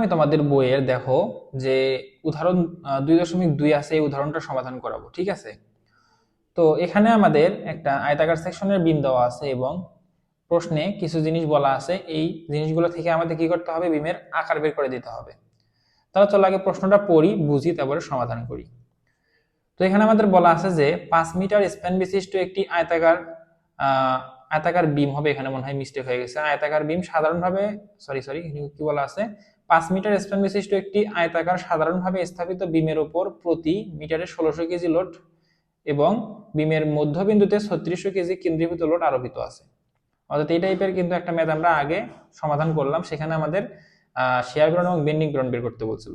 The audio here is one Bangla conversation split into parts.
আমি তোমাদের বইয়ের দেখো যে উদাহরণ 2.2 আছে, এই উদাহরণটা সমাধান করাবো। ঠিক আছে, তো এখানে আমাদের একটা আয়তাকার সেকশনের বিম দেওয়া আছে এবং প্রশ্নে কিছু জিনিস বলা আছে। এই জিনিসগুলো থেকে আমাদের কি করতে হবে, বিমের আকার বের করে দিতে হবে। তাহলে চলো আগে প্রশ্নটা পড়ি, বুঝি, তারপরে সমাধান করি। তো এখানে আমাদের বলা আছে যে 5 মিটার স্প্যান বিশিষ্ট একটি আয়তাকার বিম হবে। এখানে মনে হয় মিস্টেক হয়ে গেছে, আয়তাকার বিম সাধারণভাবে সরি সরি কি বলা আছে, 5 মিটার স্প্যান বিশিষ্ট একটি আয়তাকার সাধারণভাবে স্থাপিত বিমের উপর প্রতি মিটারে 1600 কেজি লোড এবং বিমের মধ্যবিন্দুতে 3600 কেজি কেন্দ্রীভূত লোড আরোপিত আছে। অর্থাৎ এই টাইপের কিন্তু একটা ম্যাথ আমরা আগে সমাধান করলাম, সেখানে আমাদের শেয়ার পীড়ন এবং বেন্ডিং পীড়ন বের করতে বলছিল।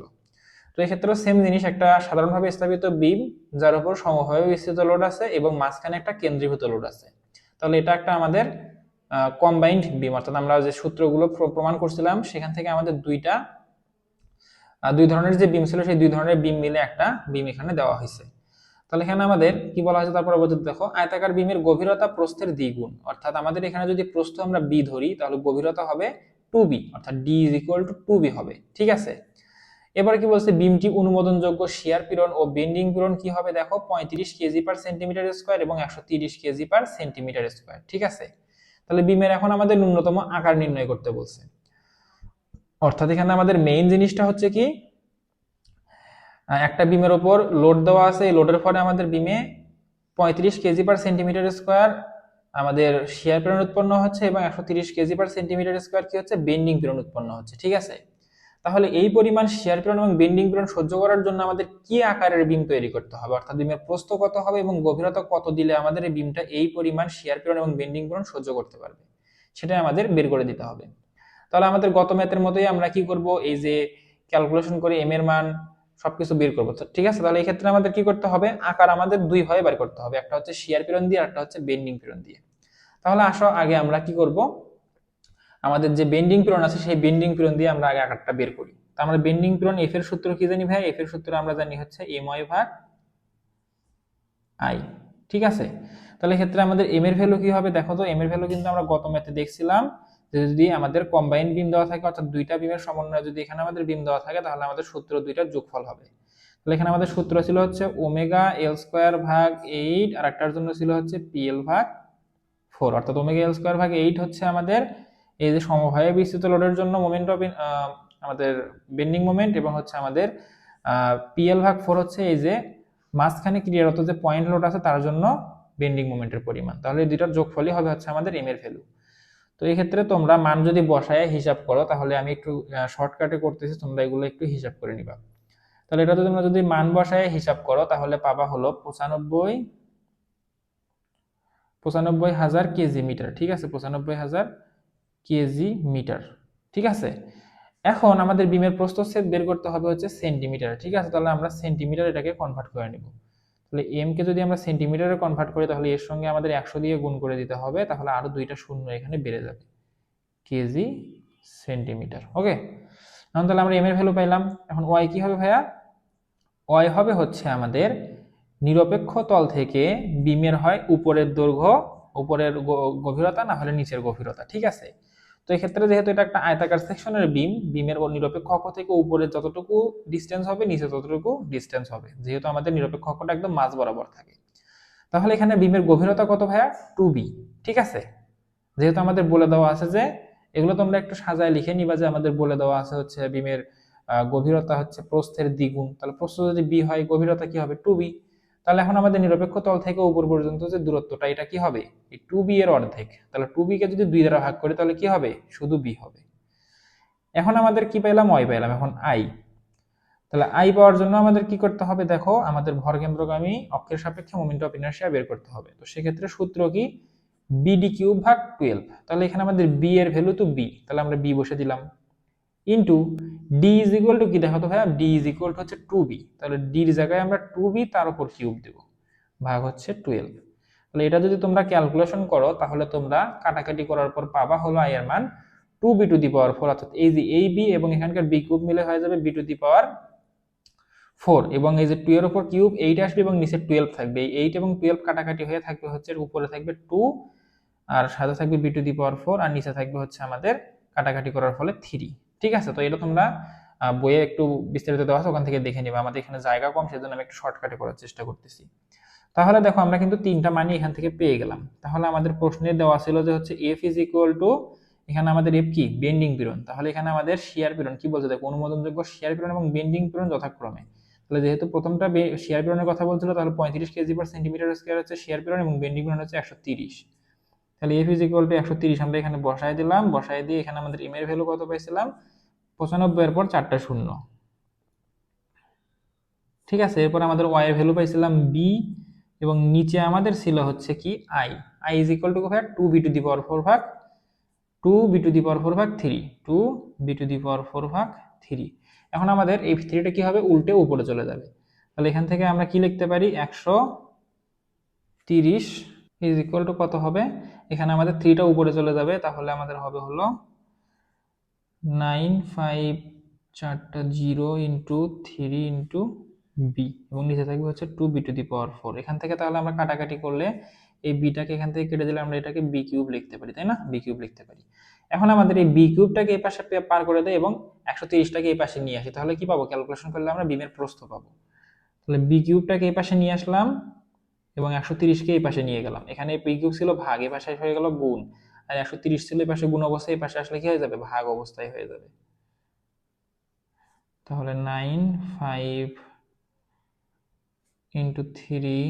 তো এই ক্ষেত্রে সেম জিনিস, একটা সাধারণভাবে স্থাপিত বিম যার উপর সমভাবে বিস্তৃত লোড আছে এবং মাঝখানে একটা কেন্দ্রীভূত লোড আছে। তাহলে এটা একটা আমাদের কম্বাইন্ড বিম, অর্থাৎ আমরা যে সূত্রগুলো প্রমাণ করছিলাম সেখান থেকে আমাদের দুই ধরনের যে বিম ছিল, সেই দুই ধরনের বিম মিলে একটা বিম এখানে দেওয়া হয়েছে। তাহলে এখানে আমাদের কি বলা হয়েছে, তারপর দেখো, আয়তাকার বিমের গভীরতা প্রস্থের দ্বিগুণ। অর্থাৎ আমাদের এখানে যদি প্রস্থ আমরা বি ধরি, তাহলে গভীরতা হবে 2b, অর্থাৎ d = 2b হবে। ঠিক আছে, এবার কি বলছে, বিমটি অনুমোদনযোগ্য শিয়ার পীড়ন ও বেন্ডিং পীড়ন কি হবে, দেখো 35 কেজি/সেন্টিমিটার স্কয়ার এবং 130 কেজি/সেন্টিমিটার স্কয়ার। ঠিক আছে, তাহলে বিমের এখন আমাদের ন্যূনতম আকার নির্ণয় করতে বলছে। অর্থাৎ এখানে আমাদের মেইন জিনিসটা হচ্ছে কি, একটা বিমের উপর লোড দেওয়া আছে, এই লোডের ফলে আমাদের বিমে 35 কেজি/সেন্টিমিটার স্কয়ার আমাদের শিয়ার পীড়ন উৎপন্ন হচ্ছে এবং 130 কেজি/সেন্টিমিটার স্কয়ার কি হচ্ছে, বেন্ডিং পীড়ন উৎপন্ন হচ্ছে। ঠিক আছে, তাহলে এই পরিমাণ শিয়ার পীড়ন এবং বেন্ডিং পীড়ন সহ্য করার জন্য আমাদের কি আকারের বিম তৈরি করতে হবে, অর্থাৎ বিমের প্রস্থ কত হবে এবং গভীরতা কত দিলে আমাদের এই বিমটা এই পরিমাণ শিয়ার পীড়ন এবং বেন্ডিং পীড়ন সহ্য করতে পারবে, সেটাই আমাদের বের করে দিতে হবে। তাহলে আমাদের গত ম্যাথের মতোই আমরা কি করব, এই যে ক্যালকুলেশন করে এম এর মান সবকিছু বের করবো। ঠিক আছে, তাহলে এই ক্ষেত্রে আমাদের কি করতে হবে, আকার আমাদের দুই ভাবে বের করতে হবে, একটা হচ্ছে শিয়ার পীড়ন দিয়ে আর একটা হচ্ছে বেন্ডিং পীড়ন দিয়ে। তাহলে আসো আগে আমরা কি করব, আমাদের যে বেন্ডিং পীড়ন আছে সেই বেন্ডিং পীড়ন দিয়ে আমরা আগে আকারটা বের করি। তো আমরা বেন্ডিং পীড়ন এফ এর সূত্র কি জানি ভাই, এফ এর সূত্র আমরা জানি হচ্ছে my/i। ঠিক আছে, তাহলে ক্ষেত্রে আমাদের এম এর ভ্যালু কি হবে, দেখো তো এম এর ভ্যালু কিন্তু আমরা গত ম্যাথে দেখছিলাম যে যদি আমাদের কম্বাইন্ড বিম দেওয়া থাকে, অর্থাৎ দুইটা বিমের সমন্বয়ে যদি এখানে আমাদের বিম দেওয়া থাকে, তাহলে আমাদের সূত্র দুইটার যোগফল হবে। তাহলে এখানে আমাদের সূত্র ছিল হচ্ছে ω/L² / 8, আর একটার জন্য ছিল হচ্ছে PL/4, অর্থাৎ ω/L² / 8 হচ্ছে আমাদের এই যে সমভাবে বিস্তৃত লোডের জন্য মোমেন্ট অফ আমাদের বেন্ডিং মোমেন্ট, এবং হচ্ছে আমাদের PL/4 হচ্ছে এই যে মাঝখানে ক্রিয়ারত যে পয়েন্ট লোড আছে তার জন্য বেন্ডিং মোমেন্টের পরিমাণ। তাহলে এই দুইটার যোগফলই হবে হচ্ছে আমাদের এম এর ভ্যালু। তো এই ক্ষেত্রে তোমরা মান যদি বসায় হিসাব করো, তাহলে আমি একটু শর্টকাটে করতেছি, তোমরা এগুলো একটু হিসাব করে নিবা। তাহলে এটা তোমরা যদি মান বসায় হিসাব করো, তাহলে পাবা হলো 95,000 কেজি মিটার। ঠিক আছে, 95,000 কেজি মিটার। ঠিক আছে, এখন আমাদের বিমের প্রস্থচ্ছেদ বের করতে হবে হচ্ছে সেন্টিমিটার। ঠিক আছে, তাহলে আমরা সেন্টিমিটার এটাকে কনভার্ট করে নিব। তাহলে এম কে যদি আমরা সেন্টিমিটারে কনভার্ট করি, তাহলে এর সঙ্গে আমাদের 100 দিয়ে গুণ করে দিতে হবে, তাহলে আরো দুইটা শূন্য এখানে বেড়ে যাবে, কেজি সেন্টিমিটার। ওকে, এখন তাহলে আমরা এম এর ভ্যালু পাইলাম। এখন ওয়াই কি হবে ভাইয়া, ওয়াই হবে হচ্ছে আমাদের নিরপেক্ষ তল থেকে বিমের হয় উপরের দৈর্ঘ্য, উপরের গভীরতা, না হলে নিচের গভীরতা। ঠিক আছে, তো এই ক্ষেত্রে যেহেতু এটা একটা আয়তাকার সেকশনের বিম, বিমের নিরপেক্ষ অক্ষ থেকে উপরে যতটুকু ডিসটেন্স হবে নিচে ততটুকু ডিসটেন্স হবে, যেহেতু আমাদের নিরপেক্ষ অক্ষটা একদম মাঝ বরাবর থাকে। তাহলে এখানে বিমের গভীরতা কত ভাইয়া, 2b। ঠিক আছে, যেহেতু আমাদের বলে দেওয়া আছে যে, এগুলো তোমরা একটু সাজায় লিখে নিবা যে আমাদের বলে দেওয়া আছে হচ্ছে বিমের গভীরতা হচ্ছে প্রস্থের দ্বিগুণ, তাহলে প্রস্থ যদি বি হয় গভীরতা কি হবে, 2b। তাহলে এখন আমাদের নিরপেক্ষ তল থেকে উপর পর্যন্ত যে দূরত্বটা, এটা কি হবে, এই 2b এর অর্ধেক। তাহলে 2b কে যদি 2 দ্বারা ভাগ করি, তাহলে কি হবে, শুধু b হবে। এখন আমাদের কি পেলাম, y পেলাম। এখন i, তাহলে i পাওয়ার জন্য আমাদের কি করতে হবে, দেখো আমাদের ভরকেন্দ্রগামী অক্ষের সাপেক্ষে মোমেন্ট অফ ইনারশিয়া বের করতে হবে। তো সেক্ষেত্রে সূত্র কি, BD3/12। তাহলে এখানে আমাদের b এর ভ্যালু তো b, তাহলে আমরা b বসে দিলাম, into d is equal two কি, দেখো তো ভাইয়া, d ইজ ইকুয়াল টু হচ্ছে 2b, তাহলে d এর জায়গায় আমরা 2b তার উপর কিউব দেব, ভাগ হচ্ছে 12। তাহলে এটা যদি তোমরা ক্যালকুলেশন করো, তাহলে তোমরা কাটাকাটি করার পর পাবা হলো i এর মান 2b⁴, অর্থাৎ এই যে এই b এবং এখানকার b কিউব মিলে হয়ে যাবে b⁴, এবং এই যে 2 এর উপর কিউব 8 আসবে এবং নিচে 12 থাকবে, এই 8 এবং 12 কাটাকাটি হয়ে থাকবে হচ্ছে, উপরে থাকবে 2 আর সাথে থাকবে b⁴, আর নিচে থাকবে হচ্ছে আমাদের কাটাকাটি করার ফলে 3। ঠিক আছে, তো এটা তোমরা বইয়ে একটু বিস্তারিত দেওয়া আছে, ওখান থেকে দেখে নেবে। আমাদের এখানে জায়গা কম, সেজন্য আমি একটু শর্টকাটে করার চেষ্টা করতেছি। তাহলে দেখো আমরা কিন্তু তিনটা মানই এখান থেকে পেয়ে গেলাম। তাহলে আমাদের প্রশ্নে দেওয়া ছিল যে হচ্ছে এফ ইজ ইকুয়াল টু, এখানে আমাদের এফ কি, বেন্ডিং পীড়ন। তাহলে এখানে আমাদের শিয়ার পীড়ন কি বলছে দেখো, অনুমোদনযোগ্য শিয়ার পীড়ন এবং বেন্ডিং পীড়ন যথাক্রমে। তাহলে যেহেতু প্রথমটা শিয়ার পীড়নের কথা বলছিল, তাহলে 35 কেজি পার সেন্টিমিটার স্কয়ার হচ্ছে শিয়ার পীড়ন এবং বেন্ডিং পীড়ন হচ্ছে 130। তাহলে এফ ইজ ইকুয়াল টু 130 আমরা এখানে বসায় দিলাম। বসায় দিয়ে এখানে আমাদের এম এর ভ্যালু কত পাইছিলাম, 95 এর পর 4টা শূন্য। ঠিক আছে, এরপর আমাদের ওয়াই এর ভ্যালু পাইছিলাম বি, এবং নিচে আমাদের ছিল হচ্ছে কি I. I is equal two ভাগ 2b টু দি পাওয়ার 4 ভাগ 2b টু দি পাওয়ার 4 ভাগ 3, 2b টু দি পাওয়ার 4 ভাগ 3। এখন আমাদের এই 3টা কি হবে, উল্টে উপরে চলে যাবে। তাহলে এখান থেকে আমরা কি লিখতে পারি, 130 ইজ ইকুয়াল টু কত হবে, এখানে আমাদের 3টা উপরে চলে যাবে, তাহলে আমাদের হবে হলো 9, 5, 4টা 0 ইন্টু 3 ইন্টু বি, এবং নিচে থাকবে হচ্ছে 2b টু দি পাওয়ার 4। এখান থেকে তাহলে আমরা কাটাকাটি করলে এই বিটাকে এখান থেকে কেটে দিলে আমরা এটাকে বি কিউব লিখতে পারি, তাই না, বি কিউব লিখতে পারি। এখন আমাদের এই বি কিউবটাকে এই পাশে পার করে দেয় এবং 130টাকে এই পাশে নিয়ে আসি, তাহলে কি পাবো, ক্যালকুলেশন করলে আমরা বিমের প্রস্থ পাবো। তাহলে বি কিউবটাকে এই পাশে নিয়ে আসলাম এবং 130কে এই পাশে নিয়ে গেলাম। এখানে বি কিউব ছিল ভাগ, এই পাশে হয়ে গেল গুণ, আর 130 ছিল এই পাশে গুণ অবস্থায়, এই পাশে আসলে কি হয়ে যাবে, ভাগ অবস্থায় হয়ে যাবে। তাহলে 9, 5 ইন্টু 3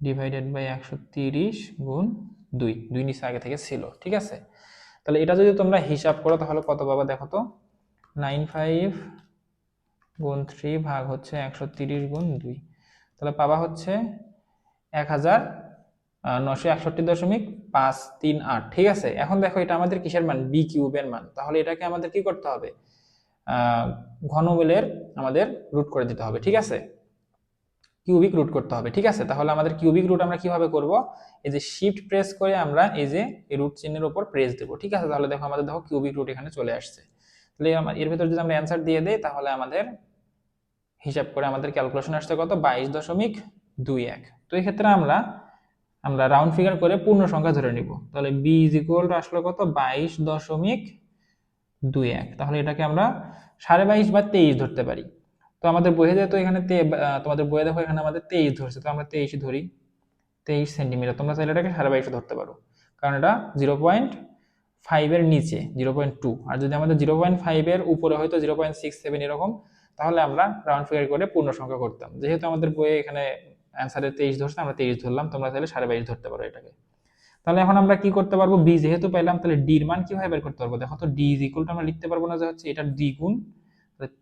ডিভাইডেড বাই 130 গুণ 2, 2 নিচে আগে থেকে ছিল। ঠিক আছে, তাহলে এটা যদি তোমরা হিসাব করো তাহলে কত পাবা দেখো তো, 95 গুণ 3 ভাগ হচ্ছে 130 গুণ 2, তাহলে পাবা হচ্ছে 1961.538। ঠিক আছে, এখন দেখো এটা আমাদের কিসের মান, বি কিউবের মান। তাহলে এটাকে আমাদের কি করতে হবে, ঘনমূলের আমাদের রুট করে দিতে হবে। ঠিক আছে, কিউবিক রুট করতে হবে। ঠিক আছে, তাহলে আমাদের কিউবিক রুট আমরা কিভাবে করব, এই যে শিফট প্রেস করে আমরা এই যে এই রুট চিহ্নের উপর প্রেস দেব। ঠিক আছে, তাহলে দেখো আমাদের দেখো কিউবিক রুট এখানে চলে আসছে। তাহলে এর ভিতর যদি আমরা অ্যান্সার দিয়ে দেই, তাহলে আমাদের হিসাব করে আমাদের ক্যালকুলেশন আসছে কত, 22.21। তো এই ক্ষেত্রে আমরা রাউন্ড ফিগার করে পূর্ণ সংখ্যা ধরে নিব। তাহলে বি ইজ ইকুয়াল টু আসলে কত, 22.21। তাহলে এটাকে আমরা 22.5 বা 23 ধরতে পারি। তো আমাদের বইয়ে যেহেতু এখানে তোমাদের বইয়ে দেখো এখানে আমাদের 23 ধরছে, তো আমরা 23 ধরি, 23 সেন্টিমিটার। তোমরা চাইলে এটাকে 22.5 ধরতে পারো, কারণ এটা 0.5 এর নিচে 0.2, আর যদি আমাদের 0.5 এর উপরে হয়তো 0.67 এরকম, তাহলে আমরা রাউন্ড ফিগার করে পূর্ণ সংখ্যা করতাম। যেহেতু আমাদের বইয়ে এখানে অ্যান্সারে 23 ধরছে, আমরা 23 ধরলাম, তোমরা চাইলে 22.5 ধরতে পারো এটাকে। তাহলে এখন আমরা কি করতে পারবো, বি যেহেতু পাইলাম, তাহলে ডির মান কিভাবে বের করতে পারবো, দেখো তো ডি ইজ ইকুয়াল টু আমরা লিখতে পারবো না যে হচ্ছে এটা দ্বিগুণ,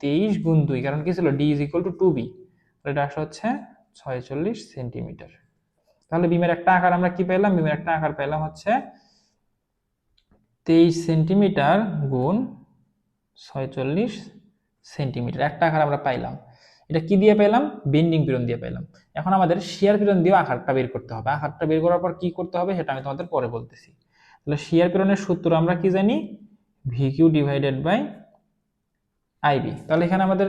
23 গুণ 2, কারণ কি ছিল, ডি ইজ ইকুয়াল টু 2বি, এটা আসলে হচ্ছে 46 সেন্টিমিটার। তাহলে বিমের একটা আকার আমরা কি পেলাম, বিমের একটা আকার পেলাম হচ্ছে 23 সেন্টিমিটার গুণ 46 সেন্টিমিটার, একটা আকার আমরা পাইলাম। এটা কি দিয়ে পেলাম, বেন্ডিং পীড়ন দিয়ে পেলাম। এখন আমাদের শিয়ার পীড়ন দিয়ে আকারটা বের করতে হবে। আকারটা বের করার পর কি করতে হবে সেটা আমি তোমাদের পরে বলতেছি। তাহলে শিয়ার পীড়নের সূত্র আমরা কি জানি, V Q divided by IB. তাহলে এখানে আমাদের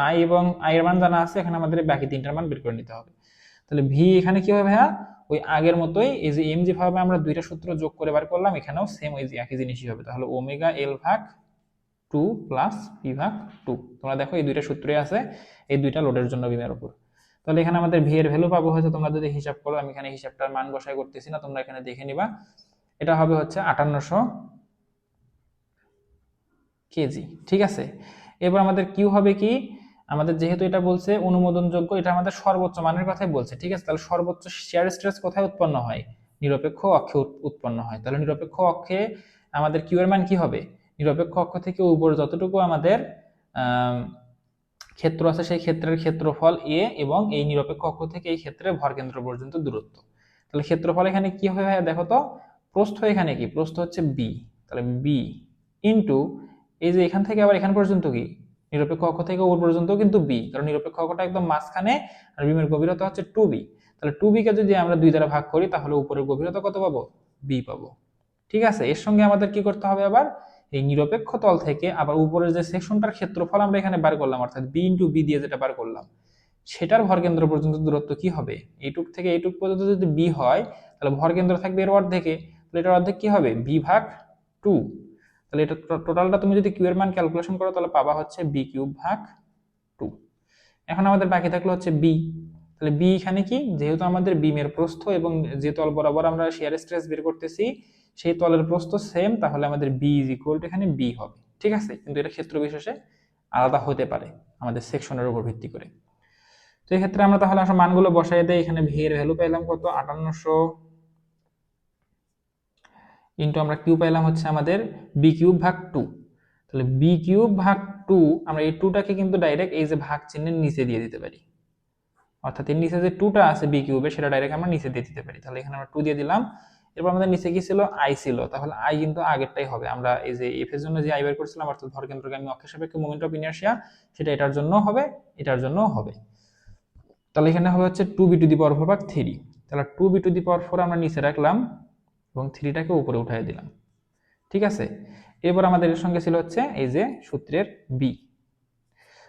আই এবং আই এর মান জানা আছে, এখানে আমাদের বাকি তিনটার মান বের করে নিতে হবে। তাহলে ভি এখানে কি হবে ভাইয়া, ওই আগের মতোই, এই যে এম যেভাবে আমরা দুইটা সূত্র যোগ করে বার করলাম, এখানেও সেম ওই একই জিনিসই হবে। তাহলে ওমেগা এল ভাগ 2 প্লাস পি ভাগ 2। তোমরা দেখো এই দুইটা সূত্রই আছে, এই দুইটা লোডের জন্য বিমের উপর। তাহলে এখানে আমাদের ভি এর ভ্যালু পাবো হচ্ছে, তোমরা যদি হিসাব করো, আমি এখানে হিসাবটার মান বসাই করতেছি না, তোমরা এখানে দেখে নিবা, এটা হবে হচ্ছে 5800 কেজি। ঠিক আছে, এবার আমাদের কিউ হবে কি, আমাদের যেহেতু এটা বলছে অনুমোদনযোগ্য, এটা আমাদের সর্বোচ্চ মানের কথাই বলছে। ঠিক আছে, তাহলে সর্বোচ্চ শিয়ার স্ট্রেস কোথায় উৎপন্ন হয়, নিরপেক্ষ অক্ষে উৎপন্ন হয়। তাহলে নিরপেক্ষ অক্ষে আমাদের কিউ এর মান কি হবে, নিরপেক্ষ অক্ষ থেকে উপরে যতটুকু আমাদের ক্ষেত্র আছে সেই ক্ষেত্রের ক্ষেত্রফল এ, এবং এই নিরপেক্ষ অক্ষ থেকে এই ক্ষেত্রের ভরকেন্দ্র পর্যন্ত দূরত্ব। তাহলে ক্ষেত্রফল এখানে কি হবে দেখো তো, প্রস্থ এখানে কি, প্রস্থ হচ্ছে বি, তাহলে বি ইন্টু এই যে এখান থেকে আবার এখান পর্যন্ত কি, নিরপেক্ষ অক্ষ থেকে উপর পর্যন্ত কিন্তু বি, কারণ নিরপেক্ষ অক্ষটা একদম মাঝখানে, আর বিমের গভীরতা হচ্ছে 2বি। তাহলে 2বি কে যদি আমরা 2 দ্বারা ভাগ করি, তাহলে উপরের গভীরতা কত পাবো, বি পাবো। ঠিক আছে, এর সঙ্গে আমাদের কি করতে হবে, আবার এই নিরপেক্ষ তল থেকে আবার উপরের যে সেকশনটার ক্ষেত্রফল আমরা এখানে বার করলাম, অর্থাৎ বি ইন্টু বি দিয়ে যেটা বার করলাম, সেটার ভরকেন্দ্র পর্যন্ত দূরত্ব কি হবে, এইটুক থেকে এইটুক পর্যন্ত যদি বি হয়, তাহলে ভরকেন্দ্র থাকবে এর অর্ধেকে, তাহলে এটার অর্ধেক কি হবে, বি ভাগ 2। তাহলে এটা টোটালটা তুমি যদি কিউ এর মান ক্যালকুলেশন করো তাহলে পাবা হচ্ছে বি কিউব ভাগ 2। এখন আমাদের বাকি থাকলো হচ্ছে বি। তাহলে বি এখানে কি, যেহেতু আমাদের বিমের প্রস্থ এবং যে তল বরাবর আমরা শিয়ার স্ট্রেস বের করতেছি সেই তলের প্রস্থ সেম, তাহলে আমাদের বি ইজ ইকুয়াল টু এখানে বি হবে। ঠিক আছে, কিন্তু এটা ক্ষেত্র বিশেষে আলাদা হতে পারে আমাদের সেকশনের উপর ভিত্তি করে। তো এই ক্ষেত্রে আমরা তাহলে আসলে মানগুলো বসাই দেই। এখানে ভি এর ভ্যালু পেলাম কত, 5800 ইন্টু আমরা কিউ পেলাম হচ্ছে আমাদের বি কিউব ভাগ 2। তাহলে বি কিউব ভাগ 2, আমরা এই 2টাকে কিন্তু ডাইরেক্ট এই যে ভাগ চিহ্নের নিচে দিয়ে দিতে পারি, অর্থাৎ এর নিচে যে 2টা আছে বি কিউবে সেটা ডাইরেক্ট আমরা নিচে দিয়ে দিতে পারি। তাহলে এখানে আমরা 2 দিয়ে দিলাম। এরপর আমাদের নিচে কি ছিল, আই ছিল, তাহলে আই কিন্তু আগেরটাই হবে। আমরা এই যে এফ এর জন্য যে আই বের করছিলাম অর্থাৎ ভরকেন্দ্রগামী অক্ষের সাপেক্ষে মোমেন্ট অফ ইনারশিয়া, সেটা এটার জন্য হবে, এটার জন্য হবে। তাহলে এখানে হবে হচ্ছে 2b টু দি পাওয়ার 4 ভাগ 3। তাহলে 2b টু দি পাওয়ার 4 আমরা নিচে রাখলাম এবং 3টাকে উপরে উঠাই দিলাম। ঠিক আছে, এরপর আমাদের এর সঙ্গে ছিল হচ্ছে এই যে সূত্রের বি।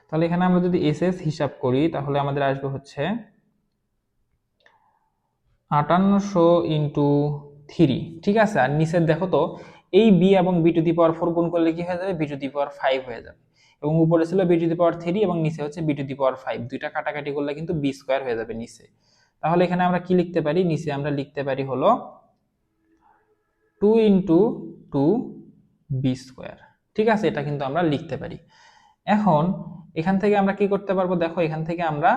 তাহলে এখানে আমরা যদি এস এস হিসাব করি তাহলে আমাদের আসবে হচ্ছে 5800 ইন্টু 3। ঠিক আছে, আর নিচের দেখো তো এই বি এবং বি টু দি পাওয়ার 4 গুণ করলে কি হয়ে যাবে, বি টু দি পাওয়ার 5 হয়ে যাবে। এবং উপরে ছিল বি টু দি পাওয়ার 3 এবং নিচে হচ্ছে বি টু দি পাওয়ার 5, দুইটা কাটাকাটি করলে কিন্তু বি স্কয়ার হয়ে যাবে নিচে। তাহলে এখানে আমরা কি লিখতে পারি, নিচে আমরা লিখতে পারি হলো 2 ইন্টু 2 বি স্কয়ার। ঠিক আছে, এটা কিন্তু আমরা লিখতে পারি। এখন এখান থেকে আমরা কি করতে পারবো, দেখো এখান থেকে আমরা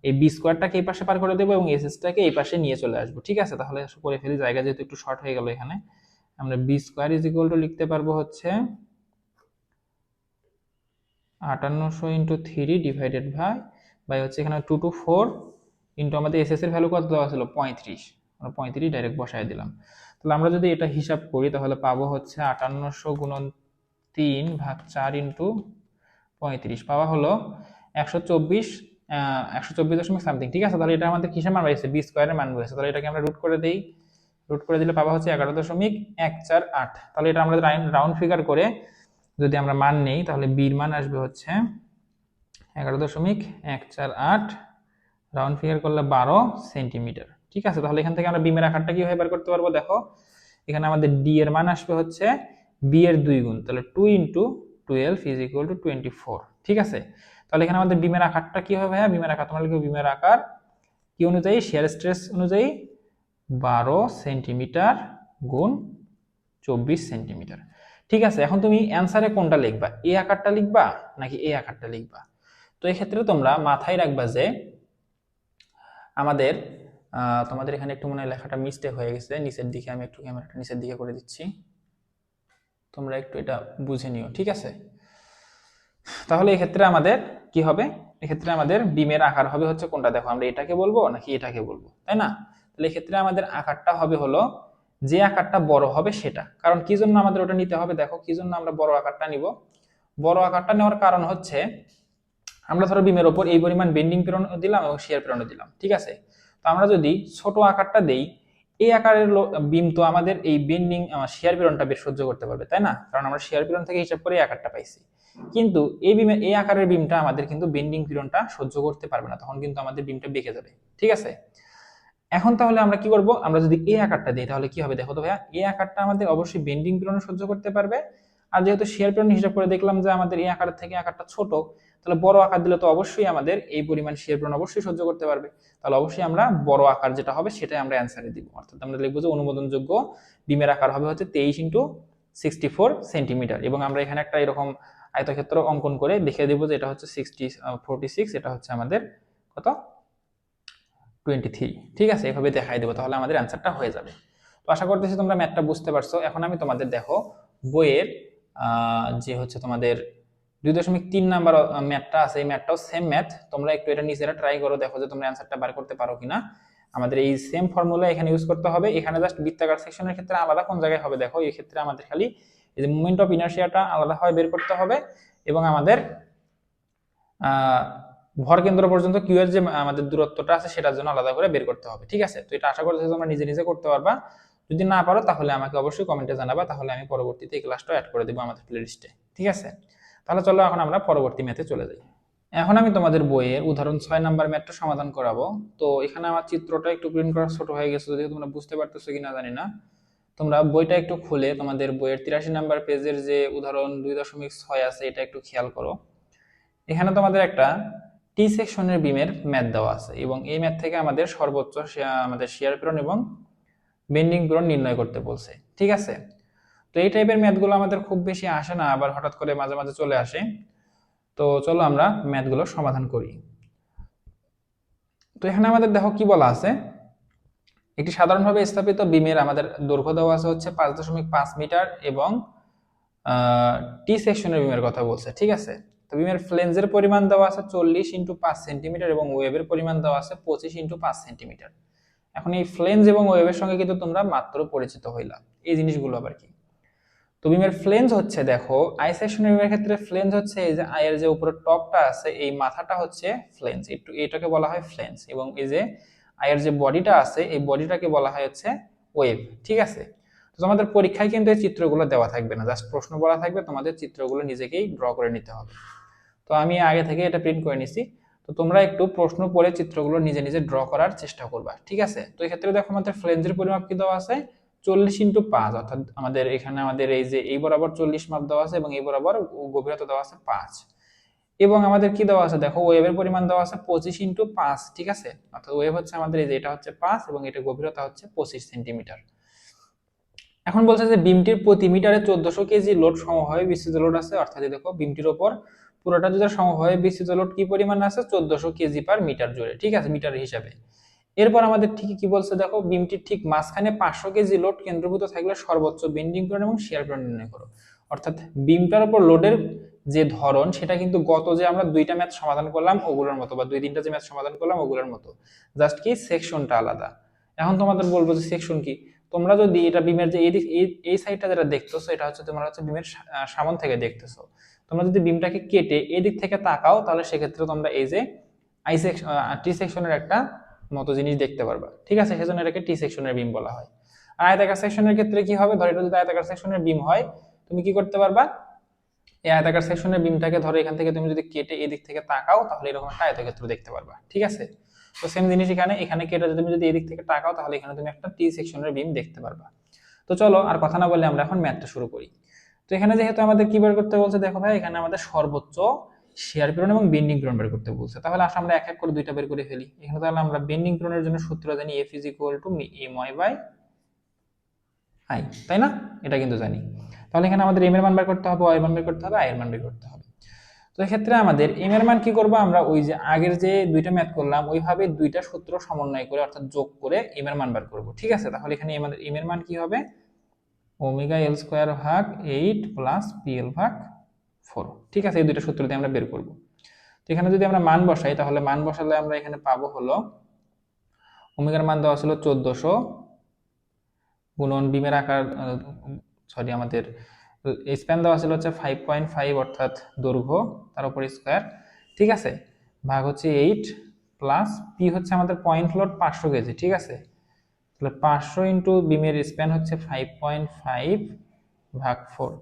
এই বি স্কোয়ারটাকে এই পাশে পার করে দেবো এবং এস এসটাকে এই পাশে নিয়ে চলে আসবো। ঠিক আছে, তাহলে করে ফেলি, জায়গা যেহেতু একটু শর্ট হয়ে গেল, এখানে আমরা B square is equal to লিখতে পারবো হচ্ছে 5800 ইন্টু 3 ডিভাইডেড বাই হচ্ছে এখানে 2 টু 4 ইন্টু আমাদের এস এস এর ভ্যালু কত দেওয়া ছিল 35, আমরা 35 ডাইরেক্ট বসাই দিলাম। তাহলে আমরা যদি এটা হিসাব করি তাহলে পাবো হচ্ছে 5800 গুণন 3 ভাগ 4 ইন্টু 35, পাওয়া হলো 124, 124 সামথিং। ঠিক আছে, তাহলে এটা আমাদের কিসের মান রয়েছে, বি স্কোয়ারের মান রয়েছে। তাহলে এটাকে আমরা রুট করে দেই, রুট করে দিলে পাওয়া হচ্ছে 11.148। তাহলে এটা আমরা রাউন্ড ফিগার করে যদি আমরা মান নেই তাহলে বির মান আসবে হচ্ছে 11.148, রাউন্ড ফিগার করলে 12 সেন্টিমিটার। ঠিক আছে, তাহলে এখান থেকে আমরা বিমের আকারটা কিভাবে বের করতে পারবো, দেখো এখানে আমাদের ডি এর মান আসবে হচ্ছে বি এর 2 গুণ, তাহলে 2 ইন্টু 12 ইজ ইকুয়াল টু 24। ঠিক আছে, তাহলে এখানে আমাদের বিমের আকারটা কি হবে, ভাইয়া বিমের আকার তোমরা লিখো, বিমের আকার কি অনুযায়ী, শেয়ার স্ট্রেস অনুযায়ী 12 সেন্টিমিটার গুণ 24 সেন্টিমিটার। ঠিক আছে, এখন তুমি অ্যান্সারে কোনটা লিখবা, এ আকারটা লিখবা নাকি এই আকারটা লিখবা? তো এই ক্ষেত্রে তোমরা মাথায় রাখবা যে আমাদের তোমাদের এখানে একটু মনে হয় লেখাটা মিস্টেক হয়ে গেছে, নিচের দিকে আমি একটু ক্যামেরাটা নিচের দিকে করে দিচ্ছি, তোমরা একটু এটা বুঝে নিও। ঠিক আছে, তাহলে এক্ষেত্রে আমাদের কি হবে, এক্ষেত্রে আমাদের বিমের আকার হবে হচ্ছে কোনটা, দেখো আমরা এটাকে বলবো নাকি এটাকে বলবো, তাই না? তাহলে এক্ষেত্রে আমাদের আকারটা হবে হলো যে আকারটা বড় হবে সেটা। কারণ কি জন্য আমাদের ওটা নিতে হবে, দেখো কি জন্য আমরা বড় আকারটা নিব। বড় আকারটা নেওয়ার কারণ হচ্ছে আমরা ধরো বিমের ওপর এই পরিমাণ বেন্ডিং প্রেরণ দিলাম এবং শিয়ার প্রেরণ দিলাম। ঠিক আছে, তো আমরা যদি ছোট আকারটা দেই, এই আকারের বিম তো আমাদের এই বেন্ডিং শিয়ার প্রেরণটা বেশ সহ্য করতে পারবে, তাই না? কারণ আমরা শিয়ার প্রেরণ থেকে হিসাব করে এই আকারটা পাইছি। কিন্তু এই বিমের এই আকারের বিমটা আমাদের কিন্তু বেন্ডিং প্রেরণটা সহ্য করতে পারবে না, তখন কিন্তু আমাদের বিমটা বেঁকে যাবে। ঠিক আছে, এখন তাহলে আমরা কি করব, আমরা যদি এই আকারটা দিই তাহলে কি হবে, দেখো তো ভাইয়া এই আকারটা আমাদের অবশ্যই বেন্ডিং প্রেরণ সহ্য করতে পারবে। আর যেহেতু শিয়ার প্রেরণ হিসাব করে দেখলাম যে আমাদের এই আকার থেকে আকারটা ছোট, তাহলে বড় আকার দিলে তো অবশ্যই আমাদের এই পরিমাণ শিয়ার প্রেরণ অবশ্যই সহ্য করতে পারবে। তাহলে অবশ্যই আমরা বড় আকার যেটা হবে সেটাই আমরা অ্যান্সারে দিব, অর্থাৎ আমরা লিখবো যে অনুমোদনযোগ্য বিমের আকার হবে হচ্ছে 23 ইন্টু 64 সেন্টিমিটার। এবং আমরা এখানে একটা এরকম আয়তক্ষেত্র অঙ্কন করে দেখিয়ে দেবো যে এটা হচ্ছে 46, এটা হচ্ছে আমাদের কত 23। ঠিক আছে, এভাবে দেখাই দেবো, তাহলে আমাদের অ্যান্সারটা হয়ে যাবে। তো আশা করতেছি তোমরা ম্যাথটা বুঝতে পারছো। এখন আমি তোমাদের দেখো বইয়ের যে হচ্ছে তোমাদের 2.3 নাম্বার ম্যাথটা আছে, এই ম্যাথটাও সেম ম্যাথ, তোমরা একটু এটা নিজেরা ট্রাই করো, দেখো যে তোমরা অ্যান্সারটা বার করতে পারো কিনা। আমাদের এই সেম ফর্মুলা এখানে ইউজ করতে হবে, এখানে জাস্ট বৃত্তাকার সেকশনের ক্ষেত্রে আলাদা কোন জায়গায় হবে, দেখো এই ক্ষেত্রে আমাদের খালি এই যে মোমেন্ট অফ ইনারশিয়াটা আলাদাভাবে বের করতে হবে এবং আমাদের ভর কেন্দ্র পর্যন্ত কিউ এর যে আমাদের দূরত্বটা আছে সেটার জন্য আলাদা করে বের করতে হবে। ঠিক আছে, তো এটা আশা করছি তোমরা নিজে নিজে করতে পারবা। যদি না পারো তাহলে আমাকে অবশ্যই কমেন্টে জানাবা, তাহলে আমি পরবর্তীতে এই ক্লাসটা অ্যাড করে দেবো আমাদের প্লেলিস্টে। ঠিক আছে, তাহলে চলো এখন আমরা পরবর্তী ম্যাথে চলে যাই। এখন আমি তোমাদের বইয়ের উদাহরণ 6 নাম্বার ম্যাথটা সমাধান করাবো। তো এখানে আমার চিত্রটা একটু প্রিন্ট করা ছোট হয়ে গেছে, যদিও তোমরা বুঝতে পারতেছো কিনা জানি না। তোমরা বইটা একটু খুলে তোমাদের বইয়ের 83 নাম্বার পেজের যে উদাহরণ 2.6 আছে এটা একটু খেয়াল করো। এখানে তোমাদের একটা টি সেকশনের বিমের ম্যাথ দেওয়া আছে এবং এই ম্যাথ থেকে আমাদের সর্বোচ্চ আমাদের শিয়ার পীড়ন এবং বেন্ডিং পীড়ন নির্ণয় করতে বলছে, ঠিক আছে। তো এই টাইপের ম্যাথগুলো আমাদের খুব বেশি আসে না, আবার হঠাৎ করে মাঝে মাঝে চলে আসে। তো চলো আমরা ম্যাথগুলো সমাধান করি। তো এখানে আমাদের দেখো কি বলা আছে, একটি সাধারণভাবে স্থাপিত বিমের আমাদের দৈর্ঘ্য দেওয়া আছে হচ্ছে 5.5 মিটার এবং টি সেকশনের বিমের কথা বলছে, ঠিক আছে। তো বিমের ফ্লেঞ্জের পরিমাণ দেওয়া আছে 40 × 5 সেন্টিমিটার এবং ওয়েবের পরিমাণ দেওয়া আছে 25 × 5 সেন্টিমিটার। এখন এই ফ্লেঞ্জ এবং ওয়েবের সঙ্গে কিন্তু তোমরা মাত্র পরিচিত হইলা, এই জিনিসগুলো আবার কি। তো বিমের ফ্লেঞ্জ হচ্ছে, দেখো আই সেকশনের বিমের ক্ষেত্রে ফ্লেঞ্জ হচ্ছে এই যে আই এর যে উপরের টপটা আছে এই মাথাটা হচ্ছে ফ্লেঞ্জ, একটু এটাকে বলা হয় ফ্লেঞ্জ, এবং এই যে আই এর যে বডিটা আছে এই বডিটাকে বলা হয় হচ্ছে ওয়েভ, ঠিক আছে। তো তোমাদের পরীক্ষায় কিন্তু এই চিত্রগুলো দেওয়া থাকবে না, জাস্ট প্রশ্ন বলা থাকবে, তোমাদের চিত্রগুলো নিজেকেই ড্র করে নিতে হবে। তো আমি আগে থেকে এটা প্রিন্ট করে নিছি, তো তোমরা একটু প্রশ্ন পড়ে চিত্রগুলো নিজে নিজে ড্র করার চেষ্টা করবা, ঠিক আছে। তো এই ক্ষেত্রে দেখো আমাদের ফ্লেঞ্জের পরিমাপ কি দেওয়া আছে 40 × 5, অর্থাৎ আমাদের এখানে আমাদের এই যে এই বরাবর 40 মাপ দেওয়া আছে এবং এই বরাবর গভীরতা দেওয়া আছে 5, এবং আমাদের কি দেওয়া আছে দেখো ওয়েভের পরিমাণ দেওয়া আছে 25 × 5, ঠিক আছে। অর্থাৎ ওয়েভ হচ্ছে আমাদের এই যে এটা হচ্ছে 5 এবং এটা গভীরতা হচ্ছে 25 সেন্টিমিটার। এখন বলছে যে বিমটির প্রতি মিটারে 1400 কেজি লোড সমভাবে বিস্তৃত লোড আছে, অর্থাৎ দেখো বিমটির উপর পুরোটা যদি সমভাবে বিস্তৃত লোড কি পরিমাণ আছে 1400 কেজি পার মিটার জুড়ে, ঠিক আছে, মিটার হিসাবে। এরপর আমাদের ঠিক কি বলছে দেখো, বিমটির ঠিক মাঝখানে 500 কেজি লোড কেন্দ্রভূত থাকলে সর্বোচ্চ বেন্ডিং পীড়ন এবং শিয়ার পীড়ন নির্ণয় করো। অর্থাৎ বিমটার উপর লোডের যে ধরন সেটা কিন্তু গত যে আমরা দুইটা ম্যাথ সমাধান করলাম ওগুলোর মতো, বা দুই তিনটা যে ম্যাথ সমাধান করলাম ওগুলোর মতো, জাস্ট কি সেকশনটা আলাদা। এখন তোমাদের বলবো যে সেকশন কি, তোমরা যদি এটা বিমের যে এই সাইডটা যেটা দেখতেছো এটা হচ্ছে তোমরা হচ্ছে বিমের সামন থেকে দেখতেছো, তোমরা যদি বিমটাকে কেটে এই দিক থেকে তাকাও তাহলে সেক্ষেত্রে তোমরা এই যে আই সেকশন টি সেকশনের একটা মতো জিনিস দেখতে পারবা, ঠিক আছে। সেজন্য এটাকে টি সেকশনের বিম বলা হয়। আর আয়তাকার সেকশনের ক্ষেত্রে কি হবে, ধরো এটা যদি আয়তাকার সেকশনের বিম হয় তুমি কি করতে পারবা, এই আয়তাকার সেকশনের বিমটাকে ধরো এখান থেকে তুমি যদি কেটে এই দিক থেকে তাকাও তাহলে এরকম একটা আয়তক্ষেত্র দেখতে পারবা, ঠিক আছে। তো সেম জিনিস এখানে এখানে কেটে তুমি যদি এই দিক থেকে তাকাও তাহলে এখানে তুমি একটা টি সেকশনের বিম দেখতে পারবা। তো চলো আর কথা না বলে আমরা এখন ম্যাথটা শুরু করি। তো এখানে যেহেতু আমাদের কি বের করতে বলছে, দেখো ভাই এখানে আমাদের সর্বোচ্চ শিয়ার পীড়ন এবং বেন্ডিং পীড়ন বের করতে বলছে, তাহলে আসলে আমরা এক এক করে দুইটা বের করে ফেলি। এখানে তাহলে আমরা বেন্ডিং পীড়নের জন্য সূত্র জানি F = my/i, তাই না, এটা কিন্তু জানি। তাহলে এখানে আমাদের m এর মান বের করতে হবে, y এর মান বের করতে হবে, i এর মান বের করতে হবে। তো এক্ষেত্রে আমাদের m এর মান কি করব, আমরা ওই যে আগের যে দুইটা ম্যাথ করলাম ওইভাবে দুইটা সূত্র সমন্বয় করে অর্থাৎ যোগ করে m এর মান বের করব, ঠিক আছে। তাহলে এখানে আমাদের m এর মান কি হবে, ω/L² + PL/4, ঠিক আছে। এই দুইটা সূত্র দিয়ে আমরা বের করব। তো এখানে যদি আমরা মান বসাই তাহলে মান বসালে আমরা এখানে পাবো হলো ওমেগার মান দেওয়া ছিল 1400 গুণন বিমের আকার আমাদের স্প্যান দেওয়া ছিল হচ্ছে 5.5 অর্থাৎ দৈর্ঘ্য তার উপর স্কয়ার, ঠিক আছে, ভাগ হচ্ছে 8 প্লাস পি হচ্ছে আমাদের পয়েন্ট লোড 500 কেজি, ঠিক আছে। তাহলে 500 ইন্টু বিমের স্প্যান হচ্ছে 5.5 ভাগ 4,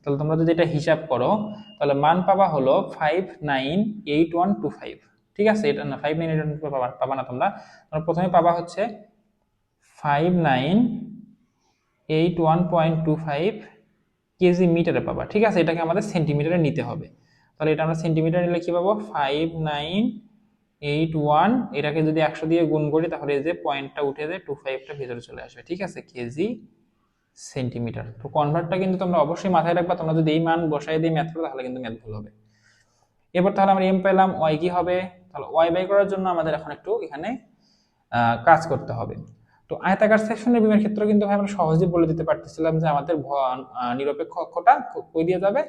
তাহলে তোমরা যদি এটা হিসাব করো তাহলে মান পাবা হলো 598125, ঠিক আছে। এটা না 598125 পাবা না তোমরা প্রথমে পাবা হচ্ছে 5981.25 কেজি মিটারে পাবা, ঠিক আছে। এটাকে আমাদের সেন্টিমিটারে নিতে হবে, তাহলে এটা আমরা সেন্টিমিটার নিলে কি পাবো 5981, এটাকে যদি 100 দিয়ে গুণ করি তাহলে এই যে পয়েন্টটা উঠে যায় 25টা ভিতরে চলে আসবে, ঠিক আছে, কেজি সেন্টিমিটার। তো কনভার্টটা কিন্তু তোমরা অবশ্যই মাথায় রাখবা, তোমরা যদি এই মান বসাই দিয়ে ম্যাথ করো তাহলে কিন্তু ম্যাথ ভুল হবে। এবার তাহলে আমরা এম পেলাম, ওয়াই কি হবে, তাহলে ওয়াই বাই করার জন্য আমাদের এখন একটু এখানে কাজ করতে হবে। তো আয়তাকার সেকশনের বিমের ক্ষেত্রে কিন্তু আমরা সহজেই বলে দিতে পারতেছিলাম যে আমাদের নিরপেক্ষ অক্ষটা কই দিয়ে যাবে,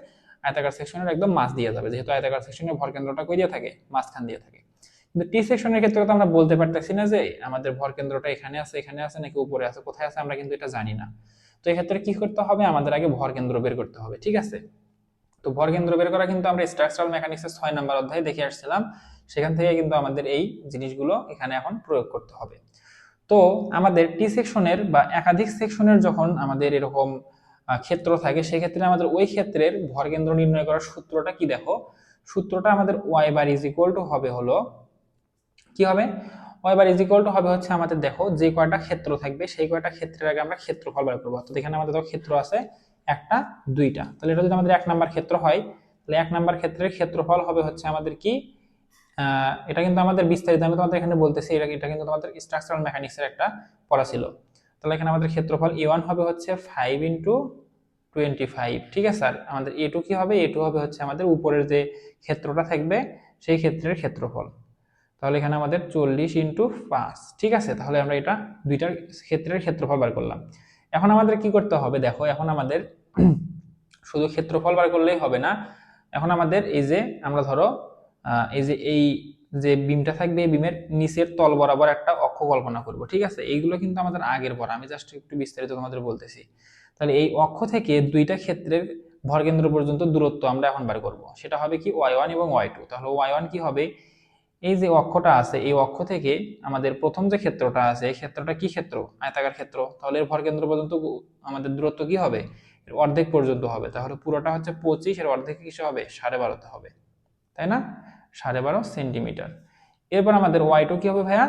আয়তাকার সেকশনের একদম মাঝ দিয়ে যাবে, যেহেতু আয়তাকার সেকশনের ভর কেন্দ্রটা কই দিয়ে থাকে, মাঝখান দিয়ে থাকে। কিন্তু টি সেকশনের ক্ষেত্রে তো আমরা বলতে পারতেছি না যে আমাদের ভর কেন্দ্রটা এখানে আছে নাকি উপরে আছে, কোথায় আছে আমরা কিন্তু এটা জানি না। তো এই ক্ষেত্রে কি করতে হবে, আমাদের আগে ভর কেন্দ্র বের করতে হবে, ঠিক আছে। তো ভর কেন্দ্র বের করা কিন্তু আমরা স্ট্রাকচারাল মেকানিক্সের 6 নাম্বার অধ্যায়ে দেখে আসছিলাম, সেখান থেকে কিন্তু আমাদের এই জিনিসগুলো এখানে এখন প্রয়োগ করতে হবে। তো আমাদের টি সেকশনের বা একাধিক সেকশনের যখন আমাদের এরকম ক্ষেত্র থাকে সেক্ষেত্রে আমাদের ওই ক্ষেত্রের ভর কেন্দ্র নির্ণয় করার সূত্রটা কি, দেখো সূত্রটা আমাদের y bar is equal to হবে হলো কি হবে, Y bar is equal to হবে হচ্ছে আমাদের, দেখো যে কয়টা ক্ষেত্র থাকবে সেই কয়টা ক্ষেত্রের আগে আমরা ক্ষেত্রফল বের করবো। তো এখানে আমাদের দেখো ক্ষেত্র আছে একটা, দুইটা, তাহলে এটা যদি আমাদের 1 নাম্বার ক্ষেত্র হয়, তাহলে 1 নাম্বার ক্ষেত্রের ক্ষেত্রফল হবে হচ্ছে আমাদের কি, এটা কিন্তু আমাদের বিস্তারিত আমি তোমাদের এখানে বলতেছি, এটা কিন্তু তোমাদের স্ট্রাকচারাল মেকানিক্সের একটা পড়া ছিল। তাহলে এখানে আমাদের ক্ষেত্রফল A1 হবে হচ্ছে 5 ইন্টু 25, ঠিক আছে। আর আমাদের A2 কি হবে, A2 হবে হচ্ছে আমাদের উপরের যে ক্ষেত্রটা থাকবে সেই ক্ষেত্রের ক্ষেত্রফল। তাহলে এখানে আমাদের 40 ইন্টু 5, ঠিক আছে। তাহলে আমরা এটা দুইটার ক্ষেত্রের ক্ষেত্রফল বার করলাম। এখন আমাদের কি করতে হবে, দেখো এখন আমাদের শুধু ক্ষেত্রফল বার করলেই হবে না, এখন আমাদের এই যে আমরা ধরো এই যে বিমটা থাকবে, এই বিমের নিচের তল বরাবর একটা অক্ষ কল্পনা করব, ঠিক আছে। এইগুলো কিন্তু আমাদের আগের পড়া, আমি জাস্ট একটু বিস্তারিত তোমাদের বলতেছি। তাহলে এই অক্ষ থেকে দুইটা ক্ষেত্রের ভরকেন্দ্র পর্যন্ত দূরত্ব আমরা এখন বার করব, সেটা হবে কি y1 এবং y2। তাহলে y1 কি হবে, এই যে অক্ষটা আছে এই অক্ষ থেকে আমাদের প্রথম যে ক্ষেত্রটা আছে এই ক্ষেত্রটা কি ক্ষেত্র, আয়তাকার ক্ষেত্র। তাহলে এর ভরকেন্দ্র পর্যন্ত আমাদের দূরত্ব কি হবে, এর অর্ধেক পর্যন্ত হবে। তাহলে পুরোটা হচ্ছে 25, এর অর্ধেক কিসে হবে, 12.5 হবে, তাই না, 12.5 সেন্টিমিটার। এরপর আমাদের ওয়াই টু কি হবে ভাইয়া,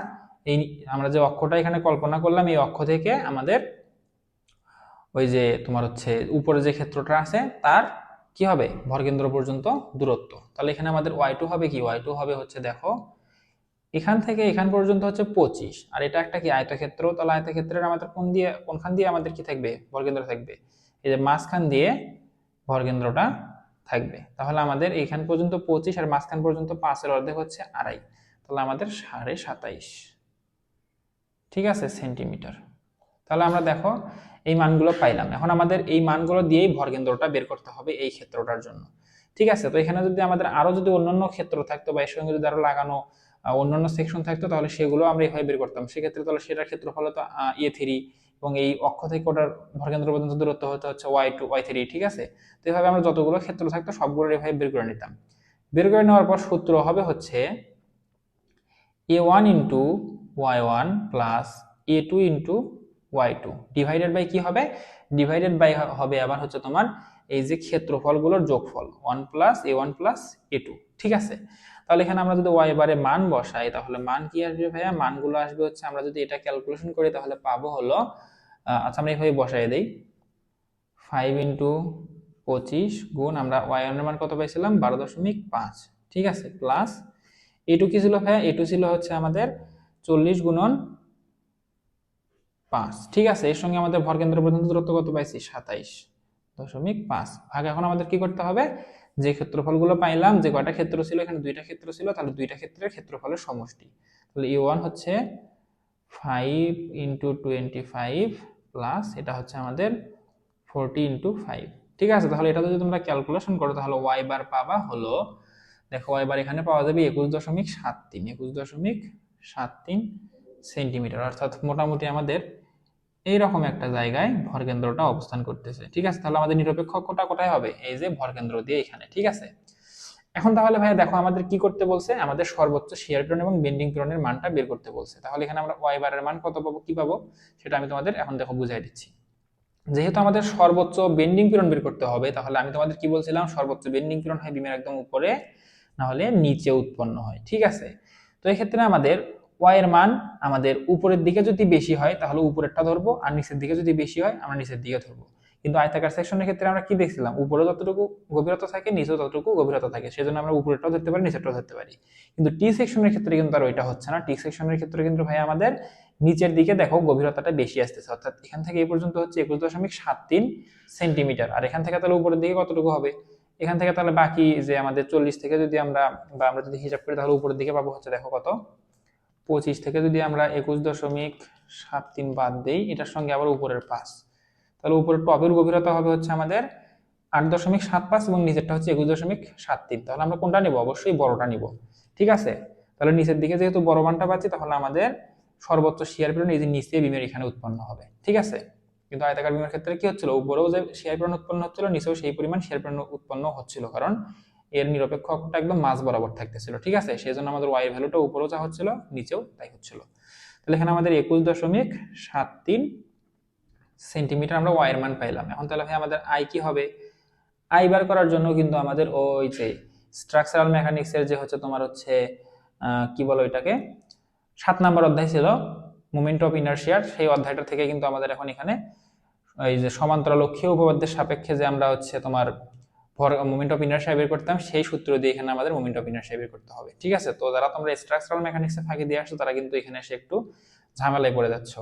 এই আমরা যে অক্ষটা এখানে কল্পনা করলাম এই অক্ষ থেকে আমাদের ওই যে তোমার হচ্ছে উপরে যে ক্ষেত্রটা আছে তার কি হবে, ভরকেন্দ্র পর্যন্ত দূরত্ব। তাহলে এখানে আমাদের ওয়াই টু হবে কি, ওয়াই টু হবে হচ্ছে দেখো এখান থেকে এখান পর্যন্ত হচ্ছে 25, আর এটা একটা কি আয়তক্ষেত্র। তাহলে আয়তক্ষেত্রের আমাদের কোনখান দিয়ে আমাদের কি থাকবে, ভরকেন্দ্র থাকবে, এই যে মাঝখান দিয়ে ভরকেন্দ্রটা থাকবে। তাহলে আমাদের এইখান পর্যন্ত 25 আর মাঝখান পর্যন্ত 5-এর অর্ধেক হচ্ছে 2.5, তাহলে আমাদের 27.5, ঠিক আছে, সেন্টিমিটার। তাহলে আমরা দেখো এই মানগুলো পাইলাম। এখন আমাদের এই মানগুলো দিয়েই ভরকেন্দ্রটা বের করতে হবে এই ক্ষেত্রটার জন্য, ঠিক আছে। তো এখানে যদি আমাদের আরো যদি অন্যান্য ক্ষেত্র থাকতো বা এর সঙ্গে যদি আরো লাগানো অন্যান্য সেকশন থাকতো তাহলে সেগুলো আমরা এইভাবে বের করতাম। সেক্ষেত্রে তাহলে সেটার ক্ষেত্রফল হতো A3, এবং এই অক্ষ থেকে ওটার ভরকেন্দ্র পর্যন্ত দূরত্ব হতে হচ্ছে y2 y3, ঠিক আছে। তো এইভাবে আমরা যতগুলো ক্ষেত্র থাকতো সবগুলো এভাবে বের করে নিতাম। বের করে নেওয়ার পর সূত্র হবে হচ্ছে A1 into y1 plus A2 into y2 divided by কি হবে, ডিভাইডেড বাই হবে আবার হচ্ছে তোমার এই যে ক্ষেত্রফলগুলোর যোগফল 1 প্লাস A1 প্লাস A2, ঠিক আছে। তাহলে এখানে আমরা যদি y বারে মান বসাই তাহলে মান কি আসবে ভাইয়া, মানগুলো আসবে হচ্ছে আমরা যদি এটা ক্যালকুলেশন করি তাহলে পাবো হলো, আচ্ছা আমরা এইভাবে বসাই দেই, 5 ইন্টু 25 গুণ আমরা y1 এর মান কত পাইছিলাম 12.5, ঠিক আছে, প্লাস A2 কি ছিল ভাইয়া, A2 ছিল হচ্ছে আমাদের 40 গুণন 5, ঠিক আছে। এর সঙ্গে আমাদের ভরকেন্দ্র পর্যন্ত দূরত্ব কত পাইছি 27.5 ভাগ। এখন আমাদের কি করতে হবে, যে ক্ষেত্রফলগুলো পাইলাম, যে কয়টা ক্ষেত্র ছিল এখানে দুইটা ক্ষেত্র ছিল, তাহলে দুইটা ক্ষেত্রের ক্ষেত্রফলের সমষ্টি। তাহলে A1 হচ্ছে 5 ইন্টু 25 প্লাস এটা হচ্ছে আমাদের 40 ইন্টু 5, ঠিক আছে। তাহলে এটা যদি তোমরা ক্যালকুলেশন করো তাহলে ওয়াই বার পাবা হলো, দেখো ওয়াই বার এখানে পাওয়া যাবে 21.73 সেন্টিমিটার, অর্থাৎ মোটামুটি আমাদের এইরকম একটা জায়গায় ভরকেন্দ্রটা অবস্থান করতেছে, ঠিক আছে। তাহলে আমাদের নিরপেক্ষ অক্ষটা কোথায় হবে, এই যে ভরকেন্দ্র দিয়ে এখানে, ঠিক আছে। এখন তাহলে ভাইয়া দেখো আমাদের কি করতে বলছে, আমাদের সর্বোচ্চ শিয়ার পীড়ন এবং বেন্ডিং পীড়নের মানটা বের করতে বলছে। তাহলে এখানে আমরা ওয়াই বারের মান কত পাবো, কি পাবো সেটা আমি তোমাদের এখন দেখো বুঝাই দিচ্ছি। যেহেতু আমাদের সর্বোচ্চ বেন্ডিং পীড়ন বের করতে হবে, তাহলে আমি তোমাদের কি বলছিলাম, সর্বোচ্চ বেন্ডিং পীড়ন হয় বিমের একদম উপরে না হলে নিচে উৎপন্ন হয়, ঠিক আছে। তো এই ক্ষেত্রে আমাদের ওয়াই এর মান আমাদের উপরের দিকে যদি বেশি হয় তাহলে উপরেরটা ধরবো, আর নিচের দিকে যদি বেশি হয় আমরা নিচের দিকে ধরবো। কিন্তু আয়তাকার সেকশনের ক্ষেত্রে আমরা কি দেখছিলাম, উপরে যতটুকু গভীরতা থাকে নিচেও ততটুকু গভীরতা থাকে, সেজন্য আমরা উপরেরটাও ধরতে পারি নিচেরটাও ধরতে পারি। কিন্তু টি সেকশনের ক্ষেত্রে কিন্তু আর ওইটা হচ্ছে না। টি সেকশনের ক্ষেত্রে কিন্তু ভাই আমাদের নিচের দিকে দেখো গভীরতাটা বেশি আসতেছে, অর্থাৎ এখান থেকে এই পর্যন্ত হচ্ছে 21.73 সেন্টিমিটার, আর এখান থেকে তাহলে উপরের দিকে কতটুকু হবে, এখান থেকে তাহলে বাকি যে আমাদের 40 থেকে যদি আমরা বা আমরা যদি হিসাব করি তাহলে উপরের দিকে পাবো হচ্ছে দেখো কত, 25 থেকে যদি আমরা 21.73 বাদ দেই, এটার সঙ্গে আবার উপরের 5, তাহলে উপরের টপের গভীরতা হবে হচ্ছে আমাদের 8.75 এবং নিচেরটা হচ্ছে 21.73। তাহলে আমরা কোনটা নিব, অবশ্যই বড়টা নিব, ঠিক আছে। তাহলে নিচের দিকে যেহেতু বড় মানটা পাচ্ছি তাহলে আমাদের সর্বোচ্চ শিয়ার পীড়ন এই যে নিচে বিমের এখানে উৎপন্ন হবে, ঠিক আছে। কিন্তু আয়তাকার বিমের ক্ষেত্রে কি হচ্ছিল, উপরেও যে শিয়ার পীড়ন উৎপন্ন হচ্ছিল নিচেও সেই পরিমাণ শিয়ার পীড়ন উৎপন্ন হচ্ছিল, কারণ এর নিরপেক্ষ অক্ষটা একদম মাঝ বরাবর থাকতেছিল, ঠিক আছে। সেই জন্য আমাদের ওয়াই ভ্যালুটা উপরেও যা হচ্ছিল নিচেও তাই হচ্ছিল। তাহলে এখানে আমাদের 21.73 সেন্টিমিটার আমরা ওয়াই এর মান পাইলাম। এখন তাহলে ভাই আমাদের আই কি হবে, আই বার করার জন্য কিন্তু আমাদের ওই যে স্ট্রাকচারাল মেকানিক্স এর যে হচ্ছে তোমার হচ্ছে কি বলো এটাকে, 7 নম্বর অধ্যায় ছিল মোমেন্ট অফ ইনার্শিয়ার, সেই অধ্যায়টা থেকে কিন্তু আমাদের এখন এখানে এই যে সমান্তরালক্ষীয় উপপাদ্যের সাপেক্ষে যে আমরা হচ্ছে তোমার মোমেন্ট অফ ইনার্শিয়া বের করতাম, সেই সূত্র দিয়ে এখানে আমাদের মোমেন্ট অফ ইনার্শিয়া বের করতে হবে। ঠিক আছে, তো যারা তোমরা স্ট্রাকচারাল মেকানিক্সে ফাঁকি দিয়ে আসছো তারা কিন্তু এখানে এসে একটু ঝামেলায় পড়ে যাচ্ছ।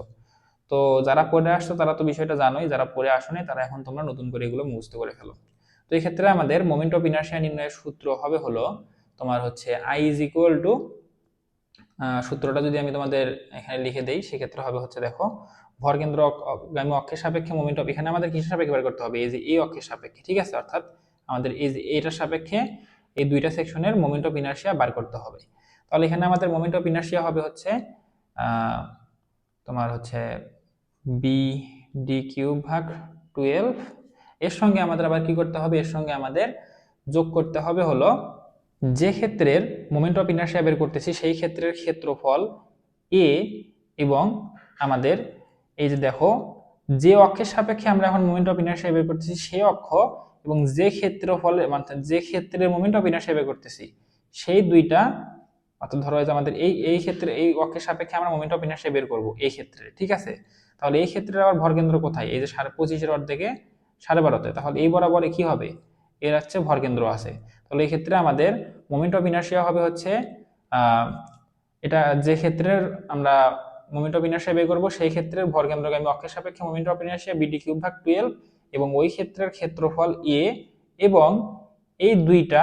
তো যারা পড়ে আসছো তারা তো বিষয়টা জানোই, যারা পড়ে আসোনি তারা এখন তোমরা নতুন করে এগুলো মুখস্থ করে ফেলো। তো এই ক্ষেত্রে আমাদের মোমেন্ট অফ ইনার্শিয়া নির্ণয়ের সূত্র হবে হলো তোমার হচ্ছে আই ইজ ইকুয়াল টু, সূত্রটা যদি আমি তোমাদের এখানে লিখে দেই সেক্ষেত্রে হবে হচ্ছে দেখো, ভরকেন্দ্রগামী অক্ষের সাপেক্ষে মোমেন্ট অফ, এখানে আমাদের কিসের সাপেক্ষে বের করতে হবে, এই যে এই অক্ষের সাপেক্ষে। ঠিক আছে, অর্থাৎ আমাদের এই যে এটার সাপেক্ষে এই দুইটা সেকশনের মোমেন্ট অফ ইনার্শিয়া বার করতে হবে। তাহলে এখানে আমাদের মোমেন্ট অফ ইনার্শিয়া হবে হচ্ছে তোমার হচ্ছে বি ডি কিউব ভাগ 12। এর সঙ্গে আমাদের আবার কি করতে হবে, এর সঙ্গে আমাদের যোগ করতে হবে হলো যে ক্ষেত্রের মোমেন্ট অফ ইনার্শিয়া বের করতেছি সেই ক্ষেত্রের ক্ষেত্রফল এ, এবং আমাদের এই যে দেখো যে অক্ষের সাপেক্ষে আমরা এখন মোমেন্ট অফ ইনার্শিয়া বের করতেছি সেই অক্ষ, এবং যে ক্ষেত্রফল মানে যে ক্ষেত্রের মোমেন্ট অফ ইনার্শিয়া বের করতেছি সেই দুইটা, অর্থাৎ ধরো যে আমাদের এই এই ক্ষেত্রে এই অক্ষের সাপেক্ষে আমরা মোমেন্ট অফ ইনার্শিয়া বের করব এই ক্ষেত্রে। ঠিক আছে, তাহলে এই ক্ষেত্রে আবার ভরকেন্দ্র কোথায়, এই যে 25.5 অর্ধেকে 12.5-তে, তাহলে এই বরাবরে কি হবে, এর হচ্ছে ভরকেন্দ্র আছে। তাহলে এই ক্ষেত্রে আমাদের মোমেন্ট অফ ইনার্শিয়া হবে হচ্ছে এটা যে ক্ষেত্রের আমরা মোমেন্ট অফ ইনার্শিয়া বের করব সেই ক্ষেত্রের ভরকেন্দ্রগামী অক্ষের সাপেক্ষে moment of inertia BD cube ভাগ 12, এবং ওই ক্ষেত্রের ক্ষেত্রফল এ এবং এই দুইটা